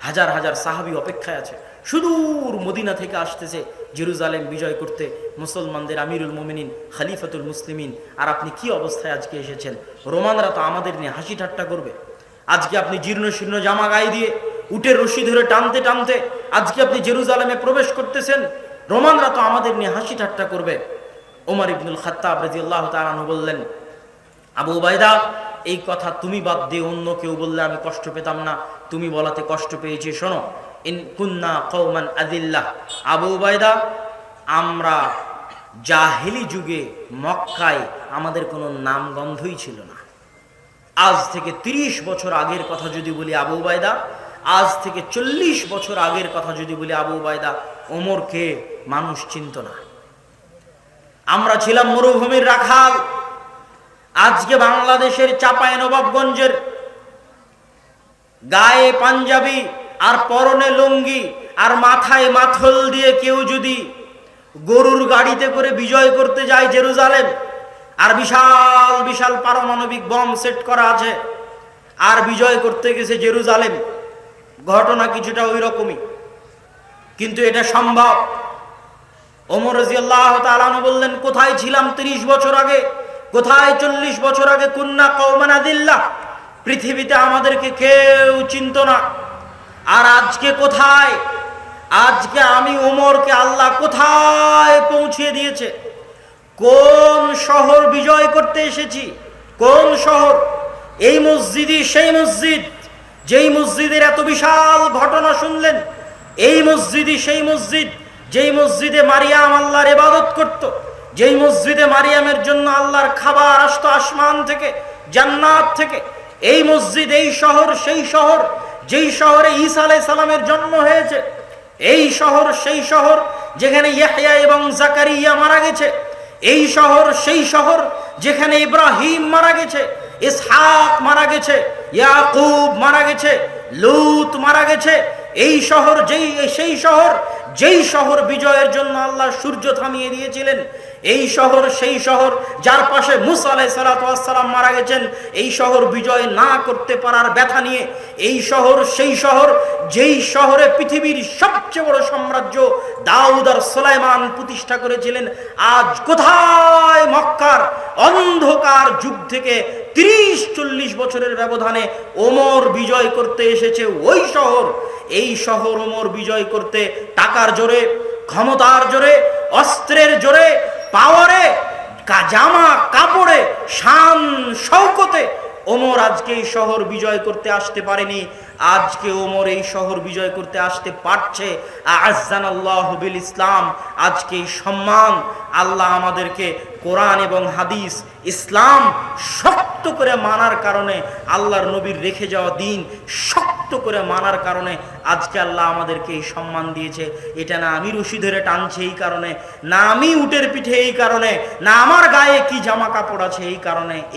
হাজার হাজার সাহাবী অপেক্ষায় আছে, সুদূর মদিনা থেকে আসতেছে জেরুজালেম বিজয় করতে মুসলমানদের আমিরুল মুমিনিন খলিফাতুল মুসলিমিন। আর আপনি কি অবস্থায় আজকে এসেছেন? রোমানরা তো আমাদের নিয়ে হাসি ঠাট্টা করবে, আজকে আপনি জীর্ণ শীর্ণ জামা গায়ে দিয়ে উটের রশি ধরে টানতে টানতে আজকে আপনি জেরুজালেমে প্রবেশ করতেছেন। রোমানরা তো আমাদের নিয়ে হাসি ঠাট্টা করবে। ওমর ইবনুল খাত্তাব রাদিয়াল্লাহু তাআলা আনহু বললেন, আবু উবাইদা, এই কথা তুমি বাদ দিয়ে অন্য কেউ বললে আমি কষ্ট পেতাম না, তুমি বলাতে কষ্ট পেয়েছি। শোনো, ইন কুন্না কওমান আযিল্লাহ, আবু উবাইদা, আমরা জাহেলি যুগে মক্কায় আমাদের কোনো নামগন্ধই ছিল না। আজ থেকে 30 বছর আগের কথা যদি বলি আবু উবাইদা, আজ থেকে 40 বছর আগের কথা যদি বলি আবু উবাইদা, ওমরকে মানুষ চিনত না। আমরা ছিলাম মরুভূমির রাখাল। আজকে বাংলাদেশের চাঁপাইনবাবগঞ্জের গায়ে পাঞ্জাবি আর পরনে লুঙ্গি আর মাথায় মাথল দিয়ে কেউ যদি গরুর গাড়িতে করে বিজয় করতে যায় জেরুজালেম, আর বিশাল বিশাল পারমাণবিক বম সেট করা আছে, আর বিজয় করতে গেছে জেরুজালেম, ঘটনা কিছুটা ওই রকমই, কিন্তু এটা সম্ভব। ওমর রাদিয়াল্লাহু তাআলা আনহু বললেন, কোথায় ছিলাম 30 বছর আগে, কোথায় 40 বছর আগে? কুন্না কওমান আযিল্লাহ, পৃথিবীতে আমাদেরকে কেউ চিনত না। আর আজকে কোথায়? আজকে আমি ওমরকে আল্লাহ কোথায় পৌঁছে দিয়েছে? কোন শহর বিজয় করতে এসেছি? কোন শহর? এই মসজিদই সেই মসজিদ, যেই মসজিদের এত বিশাল ঘটনা শুনলেন। এই মসজিদই সেই মসজিদ, যেই মসজিদে মারিয়াম আল্লাহর ইবাদত করত, যেই মসজিদে মারিয়ামের জন্য আল্লাহর খাবার আসতো আসমান থেকে, জান্নাত থেকে। এই মসজিদ, এই শহর সেই শহর, যেই শহরে ঈসা আলাইহিস সালামের জন্ম হয়েছে। এই শহর সেই শহর যেখানে ইয়াহইয়া এবং জাকারিয়া মারা গেছে। এই শহর সেই শহর যেখানে ইব্রাহিম মারা গেছে, ইসহাক মারা গেছে, ইয়াকুব মারা গেছে, লূত মারা গেছে। এই শহর সেই শহর যেই শহর বিজয়ের জন্য আল্লাহ সূর্য থামিয়ে দিয়েছিলেন। এই শহর সেই শহর যার পাশে মুসা আলাইহিস সালাতু ওয়াস সালাম মারা গেছেন। এই শহর বিজয় না করতে পারার ব্যথা নিয়ে, এই শহর সেই শহর যেই শহরে পৃথিবীর সবচেয়ে বড় সাম্রাজ্য দাউদ আর সুলাইমান প্রতিষ্ঠা করেছিলেন। আজ কোথায়? মক্কার অন্ধকার যুগ থেকে 30-40 বছরের ব্যবধানে ওমর বিজয় করতে এসেছে ওই শহর। এই শহর ওমর বিজয় করতে টাকার জোরে, ক্ষমতার জোরে, অস্ত্রের জোরে, পাওয়ারে, জামা কাপড়ে, শান শৌকতে ওমর আজকে এই শহর বিজয় করতে আসতে পারেনি। আজকে ওমর এই শহর বিজয় করতে আসতে পারছে। আ'আজ্জানাল্লাহু বিল ইসলাম। আজকে এই সম্মান আল্লাহ আমাদেরকে কোরআন এবং হাদিস, ইসলাম শক্ত করে মানার কারণে, আল্লাহর নবীর রেখে যাওয়া দিন শক্ত করে মানার কারণে আজকে আল্লাহ আমাদেরকে এই সম্মান দিয়েছে। এটা না আমি রশি ধরে টানছি এই কারণে, না আমি উটের পিঠে এই কারণে, না আমার গায়ে কি জামা কাপড় আছে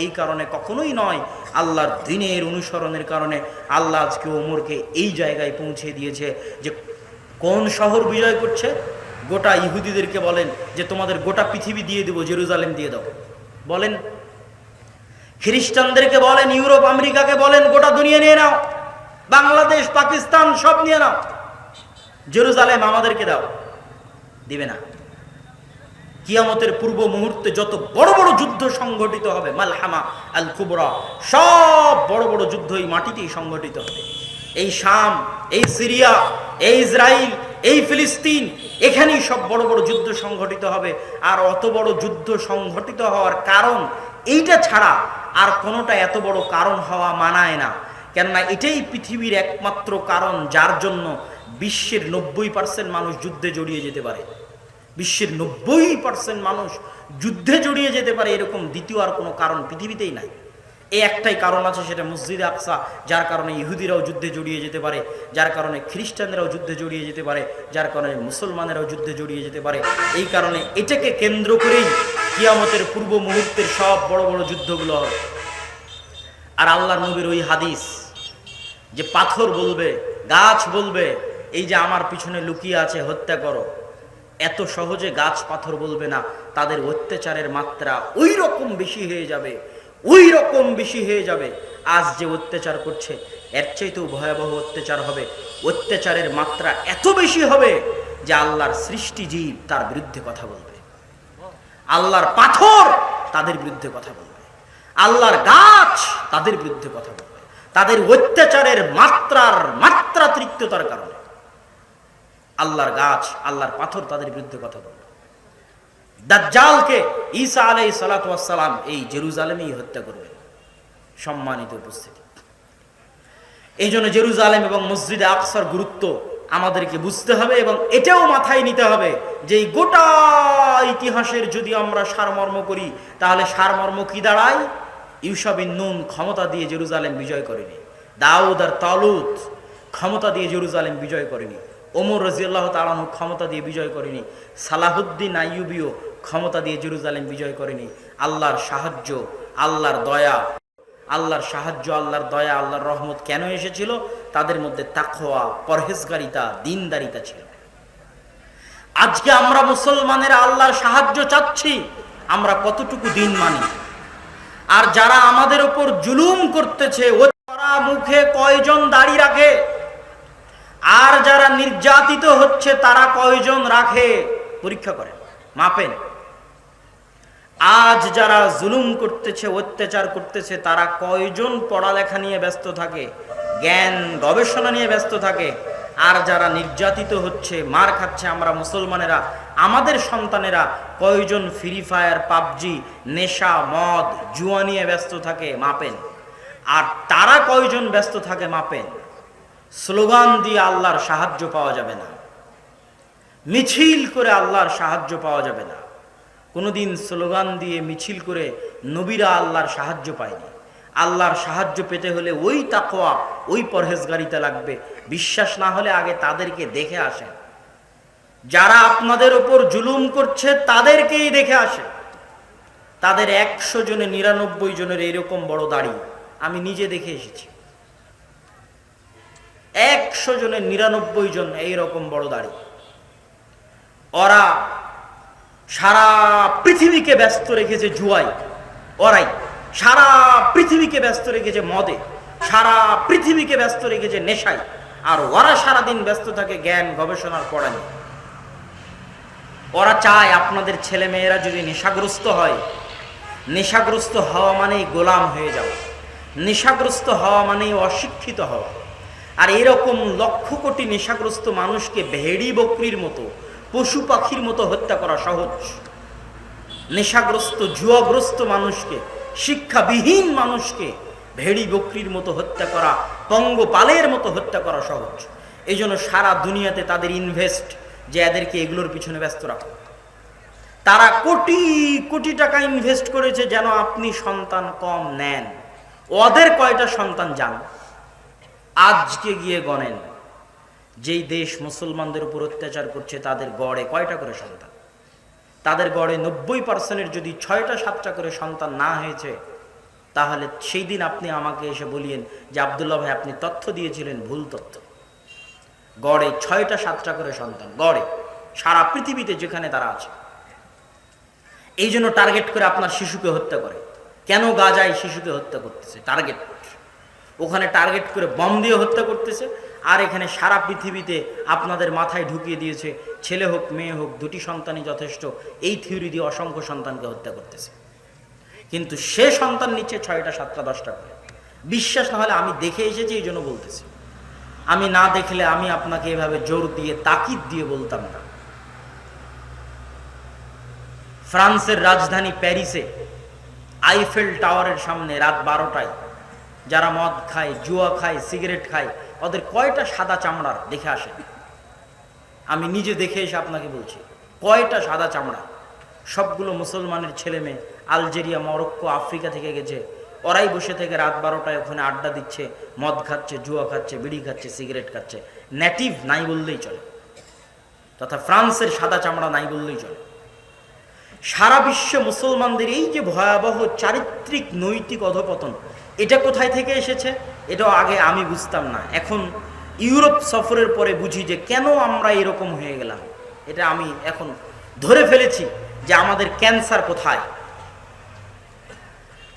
এই কারণে কখনোই নয়। আল্লাহর দ্বীনের অনুসরণের কারণে আল্লাহ আজকে ওমরকে এই জায়গায় পৌঁছে দিয়েছে। যে কোন শহর বিজয় করছে? গোটা ইহুদিদেরকে বলেন যে তোমাদের গোটা পৃথিবী দিয়ে দেবো, জেরুজালেম দিয়ে দাও বলেন। খ্রিস্টানদেরকে বলেন, ইউরোপ আমেরিকাকে বলেন গোটা দুনিয়া নিয়ে নাও, বাংলাদেশ পাকিস্তান সব নিয়ে নাও, জেরুজালেম আমাদেরকে দাও। দিবে না। কিয়ামতের পূর্ব মুহূর্তে যত বড় বড় যুদ্ধ সংঘটিত হবে, মালহামা আল কুবরা, সব বড় বড় যুদ্ধ এই মাটিতেই সংঘটিত হবে। এই শাম, এই সিরিয়া, এই ইসরায়েল, এই ফিলিস্তিন, এখানেই সব বড় বড় যুদ্ধ সংঘটিত হবে। আর অত বড় যুদ্ধ সংঘটিত হওয়ার কারণ এইটা ছাড়া আর কোনোটা এত বড় কারণ হওয়া মানায় না। কেননা এটাই পৃথিবীর একমাত্র কারণ যার জন্য বিশ্বের 90% মানুষ যুদ্ধে জড়িয়ে যেতে পারে। বিশ্বের 90% মানুষ যুদ্ধে জড়িয়ে যেতে পারে, এরকম দ্বিতীয় আর কোনো কারণ পৃথিবীতেই নাই। এই একটাই কারণ আছে, সেটা মসজিদে আকসা, যার কারণে ইহুদিরাও যুদ্ধে জড়িয়ে যেতে পারে, যার কারণে খ্রিস্টানরাও যুদ্ধে জড়িয়ে যেতে পারে, যার কারণে মুসলমানেরাও যুদ্ধে জড়িয়ে যেতে পারে। এই কারণে এটাকে কেন্দ্র করেই কিয়ামতের পূর্ব মুহূর্তের সব বড় বড় যুদ্ধগুলো হবে। আর আল্লাহর নবীর ওই হাদিস যে পাথর বলবে, গাছ বলবে, এই যে আমার পিছনে লুকিয়ে আছে হত্যা করো, এত সহজে গাছ পাথর বলবে না। তাদের অত্যাচারের মাত্রা ওই রকম বেশি হয়ে যাবে, ওই রকম বেশি হয়ে যাবে। আজ যে অত্যাচার করছে এর চাইতেও ভয়াবহ অত্যাচার হবে। অত্যাচারের মাত্রা এত বেশি হবে যে আল্লাহর সৃষ্টি জীব তার বিরুদ্ধে কথা বলবে, আল্লাহর পাথর তাদের বিরুদ্ধে কথা বলবে, আল্লাহর গাছ তাদের বিরুদ্ধে কথা বলবে। তাদের অত্যাচারের মাত্রাতিরিক্ততার কারণে আল্লাহর গাছ, আল্লাহর পাথর তাদের বিরুদ্ধে কথা বলল। দাজ্জালকে ঈসা আলাইহিস সালাতু ওয়াস সালাম এই জেরুজালেমেই হত্যা করবেন। সম্মানিত উপস্থিতি, এই জন্য জেরুজালেম এবং মসজিদে আকসার গুরুত্ব আমাদেরকে বুঝতে হবে এবং এটাও মাথায় নিতে হবে যে এই গোটা ইতিহাসের যদি আমরা সারমর্ম করি তাহলে সারমর্ম কি দাঁড়ায়? ইউশা বিন নুন ক্ষমতা দিয়ে জেরুজালেম বিজয় করেনি, দাউদ আর তালুত ক্ষমতা দিয়ে জেরুজালেম বিজয় করেনি, ওমর রাদিয়াল্লাহু তাআলা আনহু ক্ষমতা দিয়ে বিজয় করেনি, সালাহুদ্দিন আইয়ুবিও ক্ষমতা দিয়ে জেরুজালেম বিজয় করেনি। আল্লাহর সাহায্য, আল্লাহর দয়া, আল্লাহর সাহায্য, আল্লাহর দয়া, আল্লাহর রহমত কেন এসেছিল? তাদের মধ্যে তাকওয়া, পরহেজগারিতা, দিনদারিতা ছিল। আজকে আমরা মুসলমানেরা আল্লাহর সাহায্য চাচ্ছি, আমরা কতটুকু দিন মানি? আর যারা আমাদের উপর জুলুম করতেছে ওরা মুখে কয়জন দাড়ি রাখে? আর যারা নির্যাতিত হচ্ছে তারা কয়জন রাখে? পরীক্ষা করেন, মাপেন। আজ যারা জুলুম করতেছে, অত্যাচার করতেছে, তারা কয়জন পড়ালেখা নিয়ে ব্যস্ত থাকে, জ্ঞান গবেষণা নিয়ে ব্যস্ত থাকে? আর যারা নির্যাতিত হচ্ছে, মার খাচ্ছে আমরা মুসলমানেরা, আমাদের সন্তানেরা কয়জন ফ্রি ফায়ার, পাবজি, নেশা, মদ, জুয়া নিয়ে ব্যস্ত থাকে? মাপেন। আর তারা কয়জন ব্যস্ত থাকে? মাপেন। স্লোগান দিয়ে আল্লাহর সাহায্য পাওয়া যাবে না, মিছিল করে আল্লাহর সাহায্য পাওয়া যাবে না। কোনোদিন স্লোগান দিয়ে মিছিল করে নবীরা আল্লাহর সাহায্য পায়নি। আল্লাহর সাহায্য পেতে হলে ওই তাকওয়া, ওই পরহেজগারিতা লাগবে। বিশ্বাস না হলে আগে তাদেরকে দেখে আসেন। যারা আপনাদের ওপর জুলুম করছে তাদেরকেই দেখে আসে। তাদের 100 জনে 99 জনের এইরকম বড় দাড়ি আমি নিজে দেখে এসেছি। 100 জনের 99 জন এইরকম বড় দাড়ি। ওরা সারা পৃথিবীকে ব্যস্ত রেখেছে জুয়ায়, ওরাই সারা পৃথিবীকে ব্যস্ত রেখেছে মদে, সারা পৃথিবীকে ব্যস্ত রেখেছে নেশায়, আর ওরা সারাদিন ব্যস্ত থাকে জ্ঞান গবেষণার পড়া নিয়ে। ওরা চায় আপনাদের ছেলে মেয়েরা যদি নেশাগ্রস্ত হয়, নেশাগ্রস্ত হওয়া মানেই গোলাম হয়ে যাওয়া, নেশাগ্রস্ত হওয়া মানেই অশিক্ষিত হওয়া। আর এরকম লক্ষ কোটি নেশাগ্রস্ত মানুষকে ভেড়ি বকরির মতো, পশু পাখির মতো হত্যা করা সহজ। নেশাগ্রস্ত জুয়াগ্রস্ত মানুষকে, শিক্ষাবিহীন মানুষকে ভেড়ি বকরির মতো হত্যা করা, পঙ্গপালের মতো হত্যা করা সহজ। এই জন্য সারা দুনিয়াতে তাদের ইনভেস্ট যে এদেরকে এগুলোর পিছনে ব্যস্ত রাখো। তারা কোটি কোটি টাকা ইনভেস্ট করেছে যেন আপনি সন্তান কম নেন। ওদের কয়টা সন্তান যান? আজকে গিয়ে গণেন, যেই দেশ মুসলমানদের উপর অত্যাচার করছে তাদের গড়ে কয়টা করে সন্তান? তাদের গড়ে 90% যদি 6টা 7টা করে সন্তান না হয়েছে, তাহলে সেই দিন আপনি আমাকে এসে বলিয়েন যে আব্দুল্লাহ ভাই আপনি তথ্য দিয়েছিলেন ভুল তথ্য। গড়ে 6টা 7টা করে সন্তান, গড়ে সারা পৃথিবীতে যেখানে তারা আছে। এই জন্য টার্গেট করে আপনার শিশুকে হত্যা করে। কেন গাজায় শিশুকে হত্যা করতেছে? টার্গেট, ওখানে টার্গেট করে বম দিয়ে হত্যা করতেছে। আর এখানে সারা পৃথিবীতে আপনাদের মাথায় ঢুকিয়ে দিয়েছে ছেলে হোক মেয়ে হোক দুটি সন্তানই যথেষ্ট, এই থিওরি দিয়ে অসংখ্য সন্তানকে হত্যা করতেছে। কিন্তু সে সন্তান নিচ্ছে 6টা 7টা 10টা করে। বিশ্বাস না হলে আমি দেখে এসেছি, এই জন্য বলতেছি। আমি না দেখলে আমি আপনাকে এভাবে জোর দিয়ে তাকিদ দিয়ে বলতাম না। ফ্রান্সের রাজধানী প্যারিসে আইফেল টাওয়ারের সামনে রাত 12টায় যারা মদ খায়, জুয়া খায়, সিগারেট খায়, ওদের কয়টা সাদা চামড়ার দেখে আসে? আমি নিজে দেখে এসে আপনাকে বলছি কয়টা সাদা চামড়া। সবগুলো মুসলমানের ছেলে মেয়ে, আলজেরিয়া, মরক্কো, আফ্রিকা থেকে গেছে। ওরাই বসে থেকে রাত 12টায় ওখানে আড্ডা দিচ্ছে, মদ খাচ্ছে, জুয়া খাচ্ছে, বিড়ি খাচ্ছে, সিগারেট খাচ্ছে। নেটিভ নাই বললেই চলে, তথা ফ্রান্সের সাদা চামড়া নাই বললেই চলে। সারা বিশ্বে মুসলমানদের এই যে ভয়াবহ চারিত্রিক নৈতিক অধপতন, এটা কোথায় থেকে এসেছে? এটাও আগে আমি বুঝতাম না। এখন ইউরোপ সফরের পরে বুঝি যে কেন আমরা এরকম হয়ে গেলাম। এটা আমি এখন ধরে ফেলেছি যে আমাদের ক্যান্সার কোথায়।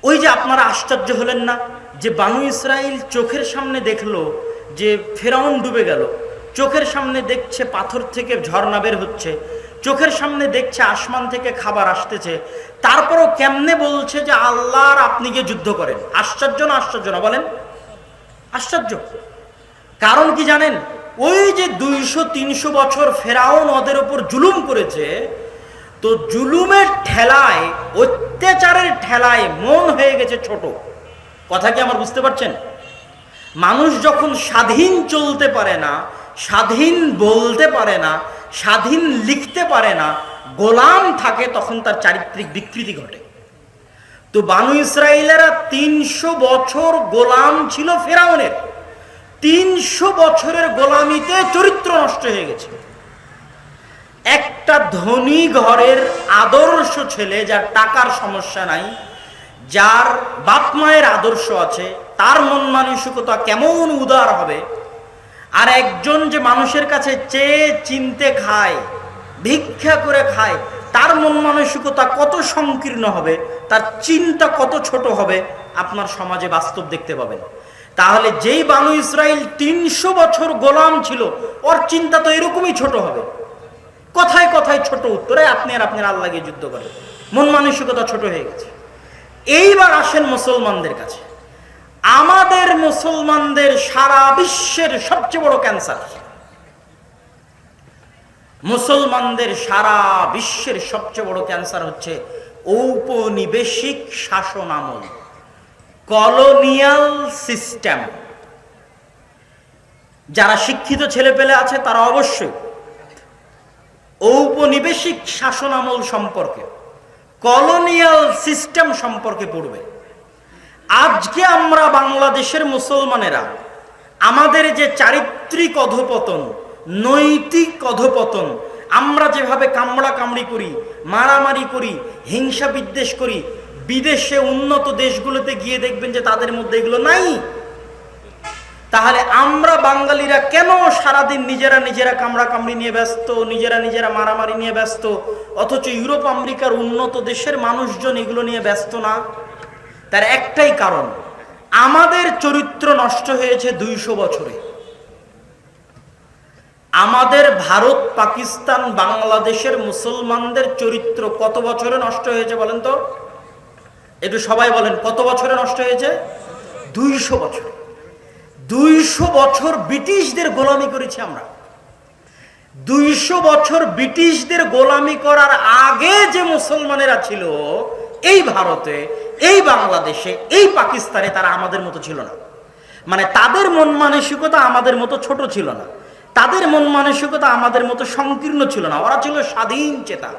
ওই যে আপনারা আশ্চর্য হলেন না যে বানু ইসরাইল চোখের সামনে দেখলো যে ফেরাউন ডুবে গেল, চোখের সামনে দেখছে পাথর থেকে ঝর্ণা বের হচ্ছে, চোখের সামনে দেখছে আসমান থেকে খাবার আসতেছে, তারপরও কেমনে বলছে যে আল্লাহর আপনি গিয়ে যুদ্ধ করেন? আশ্চর্য না? আশ্চর্য না বলেন? আশ্চর্য। কারণ কি জানেন? ওই যে 200-300 বছর ফেরাউন ওদের উপর জুলুম করেছে, তো জুলুমের ঠেলায়, অত্যাচারের ঠেলায় মন হয়ে গেছে ছোট। কথা কি আমার বুঝতে পারছেন? মানুষ যখন স্বাধীন চলতে পারে না, স্বাধীন বলতে পারে না, স্বাধীন লিখতে পারে না, গোলাম থাকে, তখন তার চারিত্রিক বিকৃতি ঘটে। তো বানু ইসরাইলেরা 300 বছর গোলাম ছিল ফেরাউনের। 300 বছরের গোলামিতে চরিত্র নষ্ট হয়ে গেছে। একটা ধনী ঘরের আদর্শ ছেলে, যার টাকার সমস্যা নাই, যার বাপ মায়ের আদর্শ আছে, তার মন মানসিকতা কেমন উদার হবে, আর একজন যে মানুষের কাছে চেয়ে চিনতে খায়, ভিক্ষা করে খায়, তার মন মানসিকতা কত সংকীর্ণ হবে, তার চিন্তা কত ছোট হবে, আপনার সমাজে বাস্তব দেখতে পাবেন। তাহলে যেই বানু ইসরাইল 300 বছর গোলাম ছিল, ওর চিন্তা তো এরকমই ছোট হবে। কথায় কথায় ছোট উত্তরে আপনি আর আপনার আল্লাহ গিয়ে যুদ্ধ করেন, মন মানসিকতা ছোট হয়ে গেছে। এইবার আসেন মুসলমানদের কাছে। আমাদের মুসলমানদের সারা বিশ্বের সবচেয়ে বড় ক্যান্সার। মুসলমানদের সারা বিশ্বের সবচেয়ে বড় ক্যান্সার হচ্ছে ঔপনিবেশিক শাসন আমল, কলোনিয়াল সিস্টেম। যারা শিক্ষিত ছেলেপেলে আছে তারা অবশ্যই ঔপনিবেশিক শাসন আমল সম্পর্কে, কলোনিয়াল সিস্টেম সম্পর্কে পড়বে। আজকে আমরা বাংলাদেশের মুসলমানেরা আমাদের যে চারিত্রিক অধপতন, নৈতিক অধপতন, আমরা যেভাবে কামড়া কামড়ি করি, মারামারি করি, হিংসা বিদ্বেষ করি, বিদেশে উন্নত দেশগুলোতে গিয়ে দেখবেন যে তাদের মধ্যে এগুলো নাই। তাহলে আমরা বাঙালিরা কেন সারাদিন নিজেরা নিজেরা কামড়া কামড়ি নিয়ে ব্যস্ত, নিজেরা নিজেরা মারামারি নিয়ে ব্যস্ত, অথচ ইউরোপ আমেরিকার উন্নত দেশের মানুষজন এগুলো নিয়ে ব্যস্ত না? তার একটাই কারণ, আমাদের চরিত্র নষ্ট হয়েছে 200 বছরে। আমাদের ভারত, পাকিস্তান, বাংলাদেশের মুসলমানদের চরিত্র কত বছরে নষ্ট হয়েছে বলেন তো? একটু সবাই বলেন, কত বছরে নষ্ট হয়েছে? 200 বছর। 200 বছর ব্রিটিশদের গোলামি করেছি আমরা। 200 বছর ব্রিটিশদের গোলামি করার আগে যে মুসলমানেরা ছিল এই ভারতে, এই বাংলাদেশে, এই পাকিস্তানে, তারা আমাদের মতো ছিল না। মানে তাদের মন মানসিকতা আমাদের মতো ছোট ছিল না, তাদের মন মানসিকতা আমাদের মতো সংকীর্ণ ছিল না, ওরা ছিল স্বাধীন চেতা।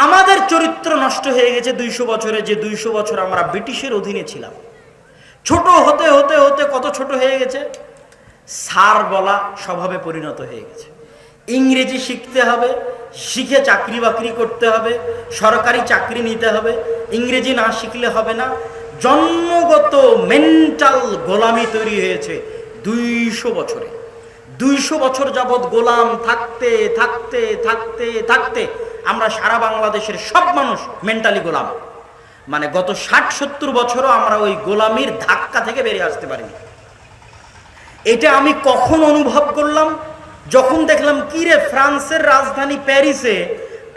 আমাদের চরিত্র নষ্ট হয়ে গেছে 200 বছরে, যে 200 বছর আমরা ব্রিটিশের অধীনে ছিলাম। ছোট হতে হতে হতে কত ছোট হয়ে গেছে, স্যার বলা স্বভাবে পরিণত হয়ে গেছে। ইংরেজি শিখতে হবে, শিখে চাকরি বাকরি করতে হবে, সরকারি চাকরি নিতে হবে, ইংরেজি না শিখলে হবে না। জন্মগত মেন্টাল গোলামি তৈরি হয়েছে 200 বছরে। 200 বছর যাবৎ গোলাম থাকতে থাকতে থাকতে থাকতে আমরা সারা বাংলাদেশের সব মানুষ মেন্টালি গোলাম। মানে গত 60-70 বছরও আমরা ওই গোলামির ধাক্কা থেকে বেরিয়ে আসতে পারিনি। এটা আমি কখন অনুভব করলাম? যখন দেখলাম কি রে, ফ্রান্সের রাজধানী প্যারিসে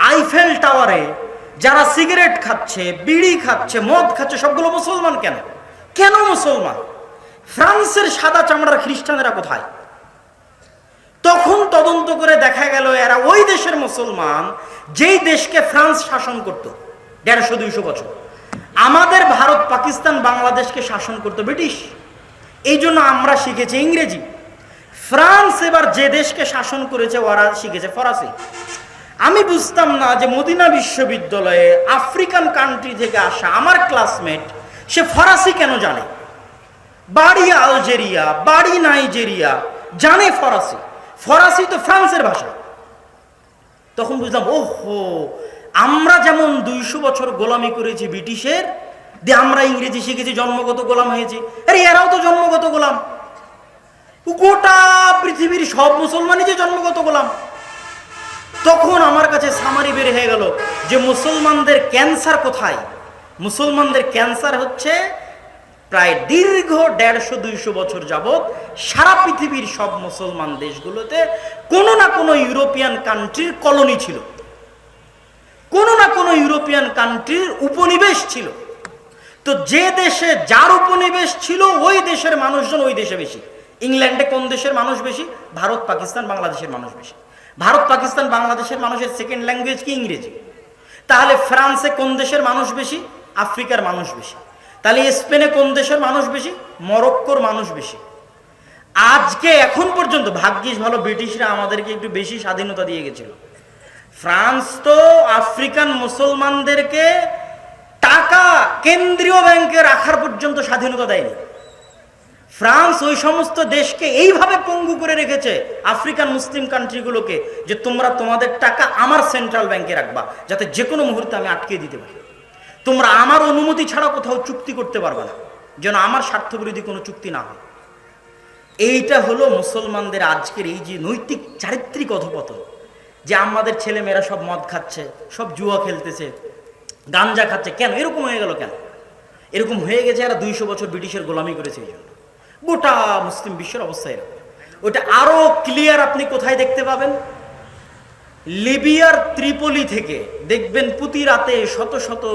আইফেল টাওয়ারে যারা সিগারেট খাচ্ছে, বিড়ি খাচ্ছে, মদ খাচ্ছে, সবগুলো মুসলমান। কেন কেন মুসলমান? ফ্রান্সের সাদা চামড়ার খ্রিস্টানেরা কোথায়? তখন তদন্ত করে দেখা গেল এরা ওই দেশের মুসলমান যেই দেশকে ফ্রান্স শাসন করত 150-200 বছর। আমাদের ভারত, পাকিস্তান, বাংলাদেশকে শাসন করত ব্রিটিশ। এই জন্য আমরা শিখেছি ইংরেজি। ফ্রান্স এবার যে দেশকে শাসন করেছে ওরা শিখেছে ফরাসি। আমি বুঝতাম না যে মদিনা বিশ্ববিদ্যালয়ে আফ্রিকান কান্ট্রি থেকে আসা আমার ক্লাসমেট সে ফরাসি কেন জানে। বাড়ি আলজেরিয়া, বাড়ি নাইজেরিয়া, জানে ফরাসি। ফরাসি তো ফ্রান্সের ভাষা। তখন বুঝলাম, ওহো, আমরা যেমন 200 বছর গোলামি করেছি ব্রিটিশের, দিয়ে আমরা ইংরেজি শিখেছি, জন্মগত গোলাম হয়েছি। আরে এরাও তো জন্মগত গোলাম। গোটা পৃথিবীর সব মুসলমানই যে জন্মগত গোলাম। তখন আমার কাছে সামারি বের হয়ে গেল যে মুসলমানদের ক্যান্সার কোথায়। মুসলমানদের ক্যান্সার হচ্ছে প্রায় দীর্ঘ 150-200 বছর যাবৎ সারা পৃথিবীর সব মুসলমান দেশগুলোতে কোনো না কোনো ইউরোপিয়ান কান্ট্রির কলোনি ছিল, কোনো না কোনো ইউরোপিয়ান কান্ট্রির উপনিবেশ ছিল। তো যে দেশে যার উপনিবেশ ছিল ওই দেশের মানুষজন ওই দেশে বেশি। ইংল্যান্ডে কোন দেশের মানুষ বেশি? ভারত, পাকিস্তান, বাংলাদেশের মানুষ বেশি। ভারত, পাকিস্তান, বাংলাদেশের মানুষের সেকেন্ড ল্যাঙ্গুয়েজ কি? ইংরেজি। তাহলে ফ্রান্সে কোন দেশের মানুষ বেশি? আফ্রিকার মানুষ বেশি। তাহলে স্পেনে কোন দেশের মানুষ বেশি? মরক্কোর মানুষ বেশি। আজকে এখন পর্যন্ত ভাগ্যিস ভালো ব্রিটিশরা আমাদেরকে একটু বেশি স্বাধীনতা দিয়ে গেছিল। ফ্রান্স তো আফ্রিকান মুসলমানদেরকে টাকা কেন্দ্রীয় ব্যাংকে রাখার পর্যন্ত স্বাধীনতা দেয়নি। ফ্রান্স ওই সমস্ত দেশকে এইভাবে পঙ্গু করে রেখেছে, আফ্রিকান মুসলিম কান্ট্রিগুলোকে, যে তোমরা তোমাদের টাকা আমার সেন্ট্রাল ব্যাংকে রাখবা, যাতে যে কোনো মুহূর্তে আমি আটকে দিতে পারি। তোমরা আমার অনুমতি ছাড়া কোথাও চুক্তি করতে পারবে না, যেন আমার স্বার্থবিরোধী কোনো চুক্তি না হয়। এইটা হলো মুসলমানদের আজকের এই যে নৈতিক চারিত্রিক অধপতন, যে আমাদের ছেলেমেয়েরা সব মদ খাচ্ছে, সব জুয়া খেলতেছে, গাঞ্জা খাচ্ছে। কেন এরকম হয়ে গেল? কেন এরকম হয়ে গেছে? এরা 200 বছর ব্রিটিশের গোলামি করেছে, এই জন্য গোটা মুসলিম বিশ্বের অবস্থা এরকম। ওটা আরো ক্লিয়ার আপনি কোথায় দেখতে পাবেন? লিবিয়ার ত্রিপলি থেকে দেখবেন প্রতি রাতে শত শত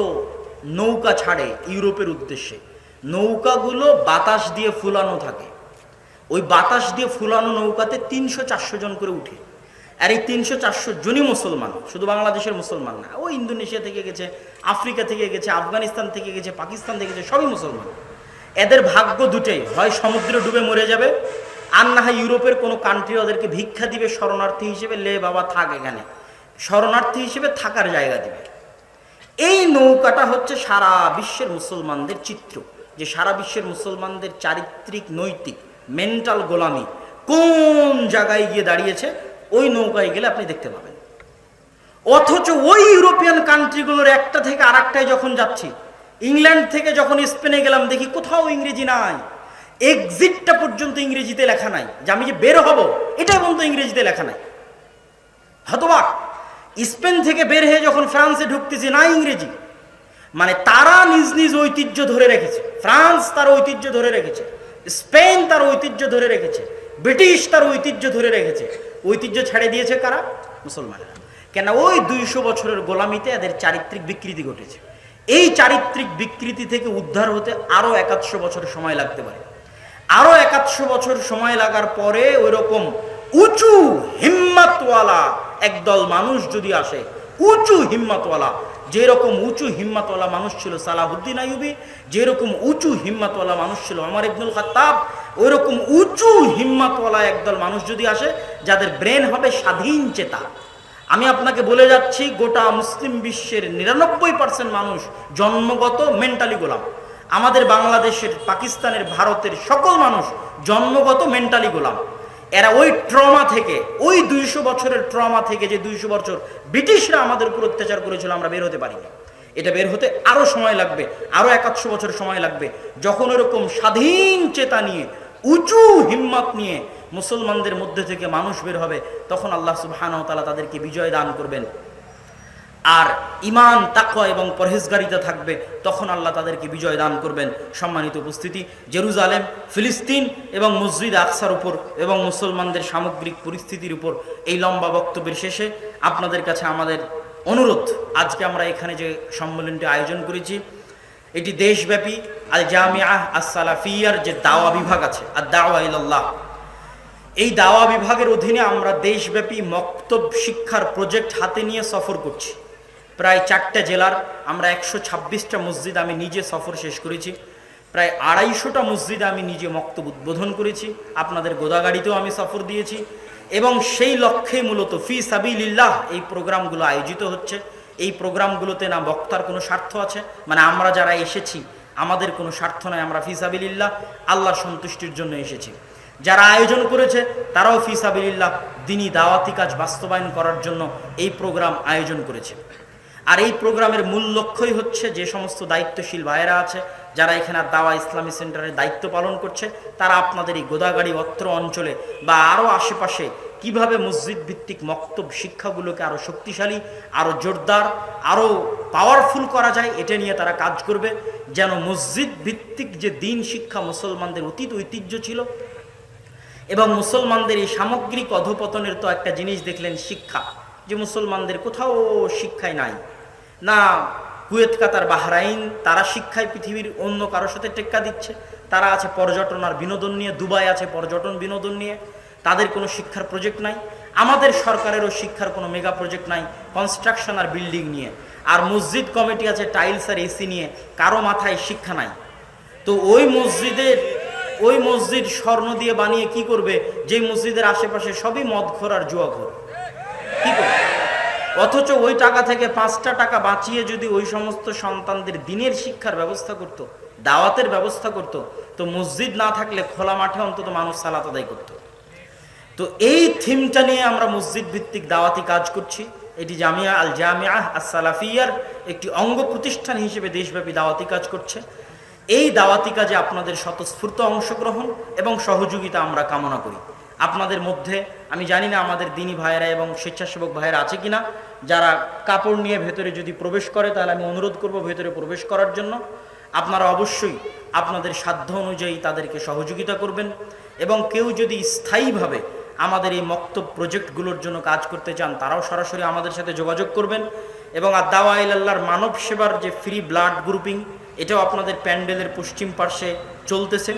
নৌকা ছাড়ে ইউরোপের উদ্দেশ্যে। নৌকাগুলো বাতাস দিয়ে ফুলানো থাকে। ওই বাতাস দিয়ে ফুলানো নৌকাতে 300-400 জন করে উঠে। আর এই 300-400 জনই মুসলমান, শুধু বাংলাদেশের মুসলমান না। ও ইন্দোনেশিয়া থেকে গেছে, আফ্রিকা থেকে গেছে, আফগানিস্তান থেকে গেছে, পাকিস্তান থেকে গেছে, সবই মুসলমান। এদের ভাগ্য দুটাই, হয় সমুদ্রে ডুবে মরে যাবে, আর না হয় ইউরোপের কোনো কান্ট্রি ওদেরকে ভিক্ষা দিবে শরণার্থী হিসেবে, লে বাবা থাক এখানে, শরণার্থী হিসেবে থাকার জায়গা দিবে। এই নৌকাটা হচ্ছে সারা বিশ্বের মুসলমানদের চিত্র, যে সারা বিশ্বের মুসলমানদের চারিত্রিক, নৈতিক, মেন্টাল গোলামি কোন জায়গায় গিয়ে দাঁড়িয়েছে, ওই নৌকায় গেলে আপনি দেখতে পাবেন। অথচ ওই ইউরোপিয়ান কান্ট্রিগুলোর একটা থেকে আরেকটায় যখন যাচ্ছি, ইংল্যান্ড থেকে যখন স্পেনে গেলাম, দেখি কোথাও ইংরেজি নাই, এক্সিটটা পর্যন্ত ইংরেজিতে লেখা নাই, যে আমি যে বের হব এটাই পর্যন্ত ইংরেজিতে লেখা নাই। হতবাক! স্পেন থেকে বের হয়ে যখন ফ্রান্সে ঢুকতেছি, না ইংরেজি। মানে তারা নিজ নিজ ঐতিহ্য ধরে রেখেছে। ফ্রান্স তার ঐতিহ্য ধরে রেখেছে, স্পেন তার ঐতিহ্য ধরে রেখেছে, ব্রিটিশ তার ঐতিহ্য ধরে রেখেছে। ঐতিহ্য ছেড়ে দিয়েছে কারা? মুসলমানেরা। কেন? ওই 200 বছরের গোলামিতে এদের চারিত্রিক বিকৃতি ঘটেছে। এই চারিত্রিক বিকৃতি থেকে উদ্ধার হতে আরো 100 বছর সময় লাগতে পারে। আরো 100 বছর সময় লাগার পরে ওই রকম উঁচু হিম্মতওয়ালা একদল মানুষ যদি আসে, উঁচু হিম্মতওয়ালা, যেরকম উঁচু হিম্মতওয়ালা মানুষ ছিল সালাহুদ্দিন আইয়ুবী, যেরকম উঁচু হিম্মতওয়ালা মানুষ ছিল ওমর ইবনুল খাত্তাব, ওই রকম উঁচু হিম্মতওয়ালা একদল মানুষ যদি আসে, যাদের ব্রেন হবে স্বাধীন চেতা। আমি আপনাকে বলে যাচ্ছি, গোটা মুসলিম বিশ্বের 99% মানুষ জন্মগত মেন্টালি গোলাম। আমাদের বাংলাদেশের, পাকিস্তানের, ভারতের সকল মানুষ জন্মগত মেন্টালি গোলাম। এরা ওই ট্রমা থেকে, ওই 200 বছরের ট্রমা থেকে, যে 200 বছর ব্রিটিশরা আমাদের উপর অত্যাচার করেছিল, আমরা বের হতে পারিনি। এটা বের হতে আরো সময় লাগবে, আরো 100 বছর সময় লাগবে। যখন এরকম স্বাধীন চেতা নিয়ে, উঁচু হিম্মত নিয়ে মুসলমানদের মধ্যে থেকে মানুষ বের হবে, তখন আল্লাহ সুবহানাহু ওয়া তাআলা তাদেরকে বিজয় দান করবেন। আর ঈমান, তাকওয়া এবং পরহেজগারিতা থাকবে, তখন আল্লাহ তাদেরকে বিজয় দান করবেন। সম্মানিত উপস্থিতি, জেরুজালেম, ফিলিস্তিন এবং মসজিদ আকসার উপর এবং মুসলমানদের সামগ্রিক পরিস্থিতির উপর এই লম্বা বক্তব্যের শেষে আপনাদের কাছে আমাদের অনুরোধ, আজকে আমরা এখানে যে সম্মেলনটি আয়োজন করেছি, এটি দেশব্যাপী আল জামিআহ আস-সালাফিয়ার যে দাওয়া বিভাগ আছে, আদ-দাওয়া ইলাল্লাহ, এই দাওয়া বিভাগের অধীনে আমরা দেশব্যাপী মক্তব শিক্ষার প্রজেক্ট হাতে নিয়ে সফর করছি। প্রায় 4টা জেলার আমরা 126টা মসজিদ আমি নিজে সফর শেষ করেছি। প্রায় 250টা মসজিদে আমি নিজে মক্তব উদ্বোধন করেছি। আপনাদের গোদাগাড়িতেও আমি সফর দিয়েছি এবং সেই লক্ষ্যে মূলত ফি সাবিলিল্লাহ এই প্রোগ্রামগুলো আয়োজিত হচ্ছে। এই প্রোগ্রামগুলোতে না বক্তার কোনো স্বার্থ আছে, মানে আমরা যারা এসেছি আমাদের কোনো স্বার্থ নয়, আমরা ফি সাবিলিল্লাহ আল্লাহর সন্তুষ্টির জন্য এসেছি। যারা আয়োজন করেছে তারাও ফি সাবিলিল্লাহ দ্বীনি দাওয়াতি কাজ বাস্তবায়ন করার জন্য এই প্রোগ্রাম আয়োজন করেছে। আর এই প্রোগ্রামের মূল লক্ষ্যই হচ্ছে, যে সমস্ত দায়িত্বশীল ভাইয়েরা আছে যারা এখানে দাওয়া ইসলামী সেন্টারের দায়িত্ব পালন করছে, তারা আপনাদের এই গোদাগাড়ি অত্র অঞ্চলে বা আরও আশেপাশে কিভাবে মসজিদ ভিত্তিক মক্তব শিক্ষাগুলোকে আরও শক্তিশালী, আরও জোরদার, আরও পাওয়ারফুল করা যায়, এটা নিয়ে তারা কাজ করবে। যেন মসজিদ ভিত্তিক যে দিন শিক্ষা মুসলমানদের অতীত ঐতিহ্য ছিল, এবং মুসলমানদের এই সামগ্রিক অধপতনের তো একটা জিনিস দেখলেন, শিক্ষা, যে মুসলমানদের কোথাও শিক্ষায় নাই, না কুয়েত, কাতার, বাহরাইন, তারা শিক্ষায় পৃথিবীর অন্য কারোর সাথে টেক্কা দিচ্ছে। তারা আছে পর্যটন আর বিনোদন নিয়ে, দুবাই আছে পর্যটন বিনোদন নিয়ে, তাদের কোনো শিক্ষার প্রজেক্ট নাই। আমাদের সরকারেরও শিক্ষার কোনো মেগা প্রজেক্ট নাই কনস্ট্রাকশন আর বিল্ডিং নিয়ে। আর মসজিদ কমিটি আছে টাইলস আর এসি নিয়ে, কারো মাথায় শিক্ষা নাই। তো ওই মসজিদ স্বর্ণ দিয়ে বানিয়ে কি করবে, যে মসজিদের আশেপাশে সবই মদখোর আর জুয়াখোর, কি করবে? অথচ ওই টাকা থেকে 5টা টাকা বাঁচিয়ে যদি ওই সমস্ত সন্তানদের দিনের শিক্ষার ব্যবস্থা করত, দাওয়াতের ব্যবস্থা করত, তো মসজিদ না থাকলে খোলা মাঠে অন্তত মানুষ সালাত আদায় করত। তো এই থিমটা নিয়ে আমরা মসজিদ ভিত্তিক দাওয়াতি কাজ করছি। এটি জামিয়া আল জামিয়া আস-সালাফিয়ার একটি অঙ্গ প্রতিষ্ঠান হিসেবে দেশব্যাপী দাওয়াতি কাজ করছে। এই দাওয়াতি কাজে আপনাদের স্বতঃস্ফূর্ত অংশগ্রহণ এবং সহযোগিতা আমরা কামনা করি। আপনাদের মধ্যে আমি জানি না আমাদের দিনী ভাইয়েরা এবং স্বেচ্ছাসেবক ভাইয়েরা আছে কিনা, যারা কাপড় নিয়ে ভেতরে যদি প্রবেশ করে তাহলে আমি অনুরোধ করব ভেতরে প্রবেশ করার জন্য। আপনারা অবশ্যই আপনাদের সাধ্য অনুযায়ী তাদেরকে সহযোগিতা করবেন, এবং কেউ যদি স্থায়ীভাবে আমাদের এই মক্তব প্রজেক্টগুলোর জন্য কাজ করতে চান, তারাও সরাসরি আমাদের সাথে যোগাযোগ করবেন। এবং আদ-দাওয়া ইলাল্লাহর মানব সেবার যে ফ্রি ব্লাড গ্রুপিং, এটাও আপনাদের প্যান্ডেলের পশ্চিম পার্শ্বে চলতেছে।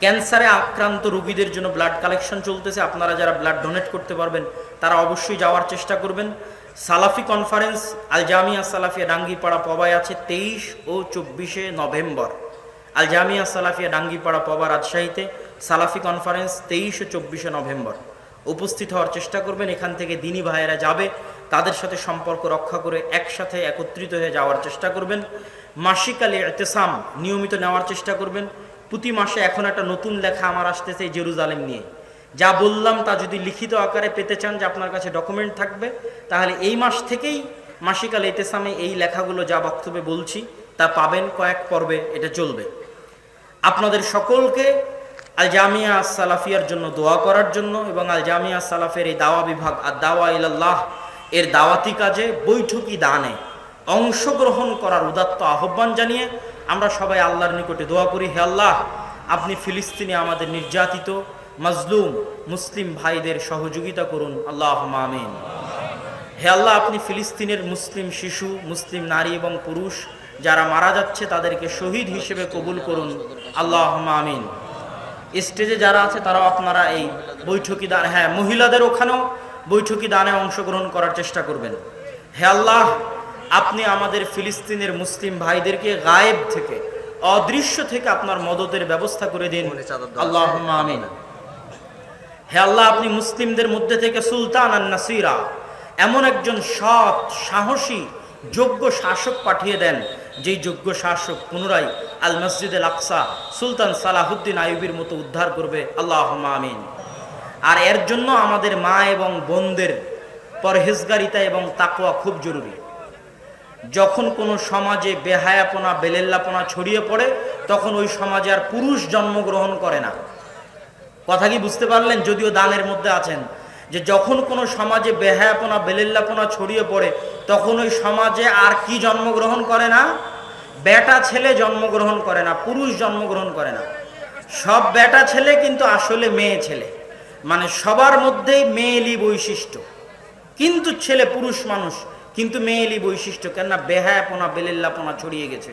ক্যান্সারে আক্রান্ত রোগীদের জন্য ব্লাড কালেকশন চলতেছে। আপনারা যারা ব্লাড ডোনেট করতে পারবেন তারা অবশ্যই যাওয়ার চেষ্টা করবেন। সালাফি কনফারেন্স আল জামিয়া সালাফিয়া ডাঙ্গিপাড়া পবায় আছে 23 ও 24 নভেম্বর। আল জামিয়া সালাফিয়া ডাঙ্গিপাড়া পবা রাজশাহীতে সালাফি কনফারেন্স 23 ও 24 নভেম্বর। উপস্থিত হওয়ার চেষ্টা করবেন। এখান থেকে দিনী ভাইয়েরা যাবে, তাদের সাথে সম্পর্ক রক্ষা করে একসাথে একত্রিত হয়ে যাওয়ার চেষ্টা করবেন। মাসিক আল ইতিসাম নিয়মিত নেওয়ার চেষ্টা করবেন। প্রতি মাসে এখন একটা নতুন লেখা আমার আসতেছে জেরুজালেম নিয়ে। যা বললাম তা যদি লিখিত আকারে পেতে চান, যে আপনার কাছে ডকুমেন্ট থাকবে, তাহলে এই মাস থেকেই মাসিক আল ইতিসামে এই লেখাগুলো যা বক্তব্যে বলছি তা পাবেন। কয়েক পর্বে এটা চলবে। আপনাদের সকলকে আল জামিয়া সালাফিয়ার জন্য দোয়া করার জন্য, এবং আল জামিয়া সালাফের এই দাওয়া বিভাগ আদ-দাওয়া ইলাল্লাহ এর দাওয়াতি কাজে বৈঠকি দানে অংশগ্রহণ করার উদাত্ত আহ্বান জানিয়ে আমরা সবাই আল্লাহর নিকটে দোয়া করি, হে আল্লাহ, আপনি ফিলিস্তিনে আমাদের নির্যাতিত মাজলুম মুসলিম ভাইদের সহযোগিতা করুন, আল্লাহুম্মা আমিন। হে আল্লাহ, আপনি ফিলিস্তিনের মুসলিম শিশু, মুসলিম নারী এবং পুরুষ যারা মারা যাচ্ছে তাদেরকে শহীদ হিসেবে কবুল করুন, আল্লাহুম্মা আমিন। স্টেজে যারা আছে তারাও আপনারা এই বৈঠকি দান, হ্যাঁ মহিলাদের ওখানেও বৈঠকি দানে অংশগ্রহণ করার চেষ্টা করবেন। হে আল্লাহ, আপনি আমাদের ফিলিস্তিনের মুসলিম ভাইদেরকে গায়েব থেকে, অদৃশ্য থেকে আপনার মদদের ব্যবস্থা করে দিন, আল্লাহুম্মা আমিন। হে আল্লাহ, আপনি মুসলিমদের মধ্যে থেকে সুলতান আন নাসিরা, এমন একজন সৎ, সাহসী, যোগ্য শাসক পাঠিয়ে দেন, যেই যোগ্য শাসক পুনরায় আল মসজিদ আল আকসা সুলতান সালাহুদ্দিন আইয়ুবীর মতো উদ্ধার করবে, আল্লাহুম্মা আমিন। আর এর জন্য আমাদের মা এবং বোনদের পরহেজগারিতা এবং তাকওয়া খুব জরুরি। যখন কোনো সমাজে বেহায়াপনা, বেলেল্লাপনা ছড়িয়ে পড়ে, তখন ওই সমাজে আর পুরুষ জন্মগ্রহণ করে না। কথা কি বুঝতে পারলেন? যদিও দানের মধ্যে আছেন, যে যখন কোনো সমাজে বেহায়াপনা, বেলেল্লাপনা ছড়িয়ে পড়ে, তখন ওই সমাজে আর কি জন্মগ্রহণ করে না? বেটা ছেলে জন্মগ্রহণ করে না, পুরুষ জন্মগ্রহণ করে না। সব বেটা ছেলে কিন্তু আসলে মেয়ে ছেলে, মানে সবার মধ্যেই মেয়েলি বৈশিষ্ট্য, কিন্তু ছেলে পুরুষ মানুষ, কিন্তু মেয়েলি বৈশিষ্ট্য। কেননা বেহায়াপনা, বেলেল্লাপনা ছড়িয়ে গেছে।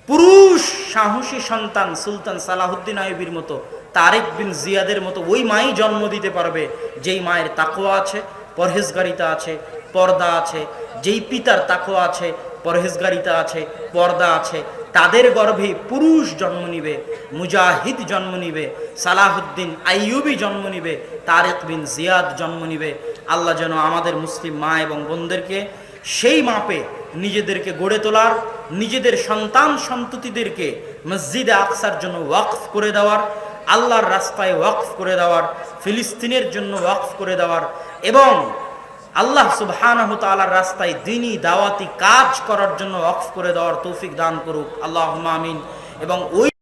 পুরুষ সাহসী সন্তান সুলতান সালাহুদ্দিন আইয়ুবীর মতো, তারেক বিন জিয়াদের মতো ওই মাই জন্ম দিতে পারবে যেই মায়ের তাকওয়া আছে, পরহেজগারিতা আছে, পর্দা আছে। যেই পিতার তাকওয়া আছে, পরহেজগারিতা আছে, পর্দা আছে, তাদের গর্ভে পুরুষ জন্ম নিবে, মুজাহিদ জন্ম নিবে, সালাহুদ্দিন আইয়ুবী জন্ম নিবে, তারেক বিন জিয়াদ জন্ম নিবে। আল্লাহ যেন আমাদের মুসলিম মা এবং বোনদেরকে সেই মাপে নিজেদেরকে গড়ে তোলার, নিজেদের সন্তান সন্ততিদেরকে মসজিদে আকসার জন্য ওয়াকফ করে দেওয়ার, আল্লাহর রাস্তায় ওয়াকফ করে দেওয়ার, ফিলিস্তিনের জন্য ওয়াকফ করে দেওয়ার, এবং আল্লাহ সুবহানাহু ওয়া তাআলার রাস্তায় দ্বীনি দাওয়াতি কাজ করার জন্য ওয়াকফ করে দেওয়ার তৌফিক দান করুক, আল্লাহুম্মা আমিন। এবং ওই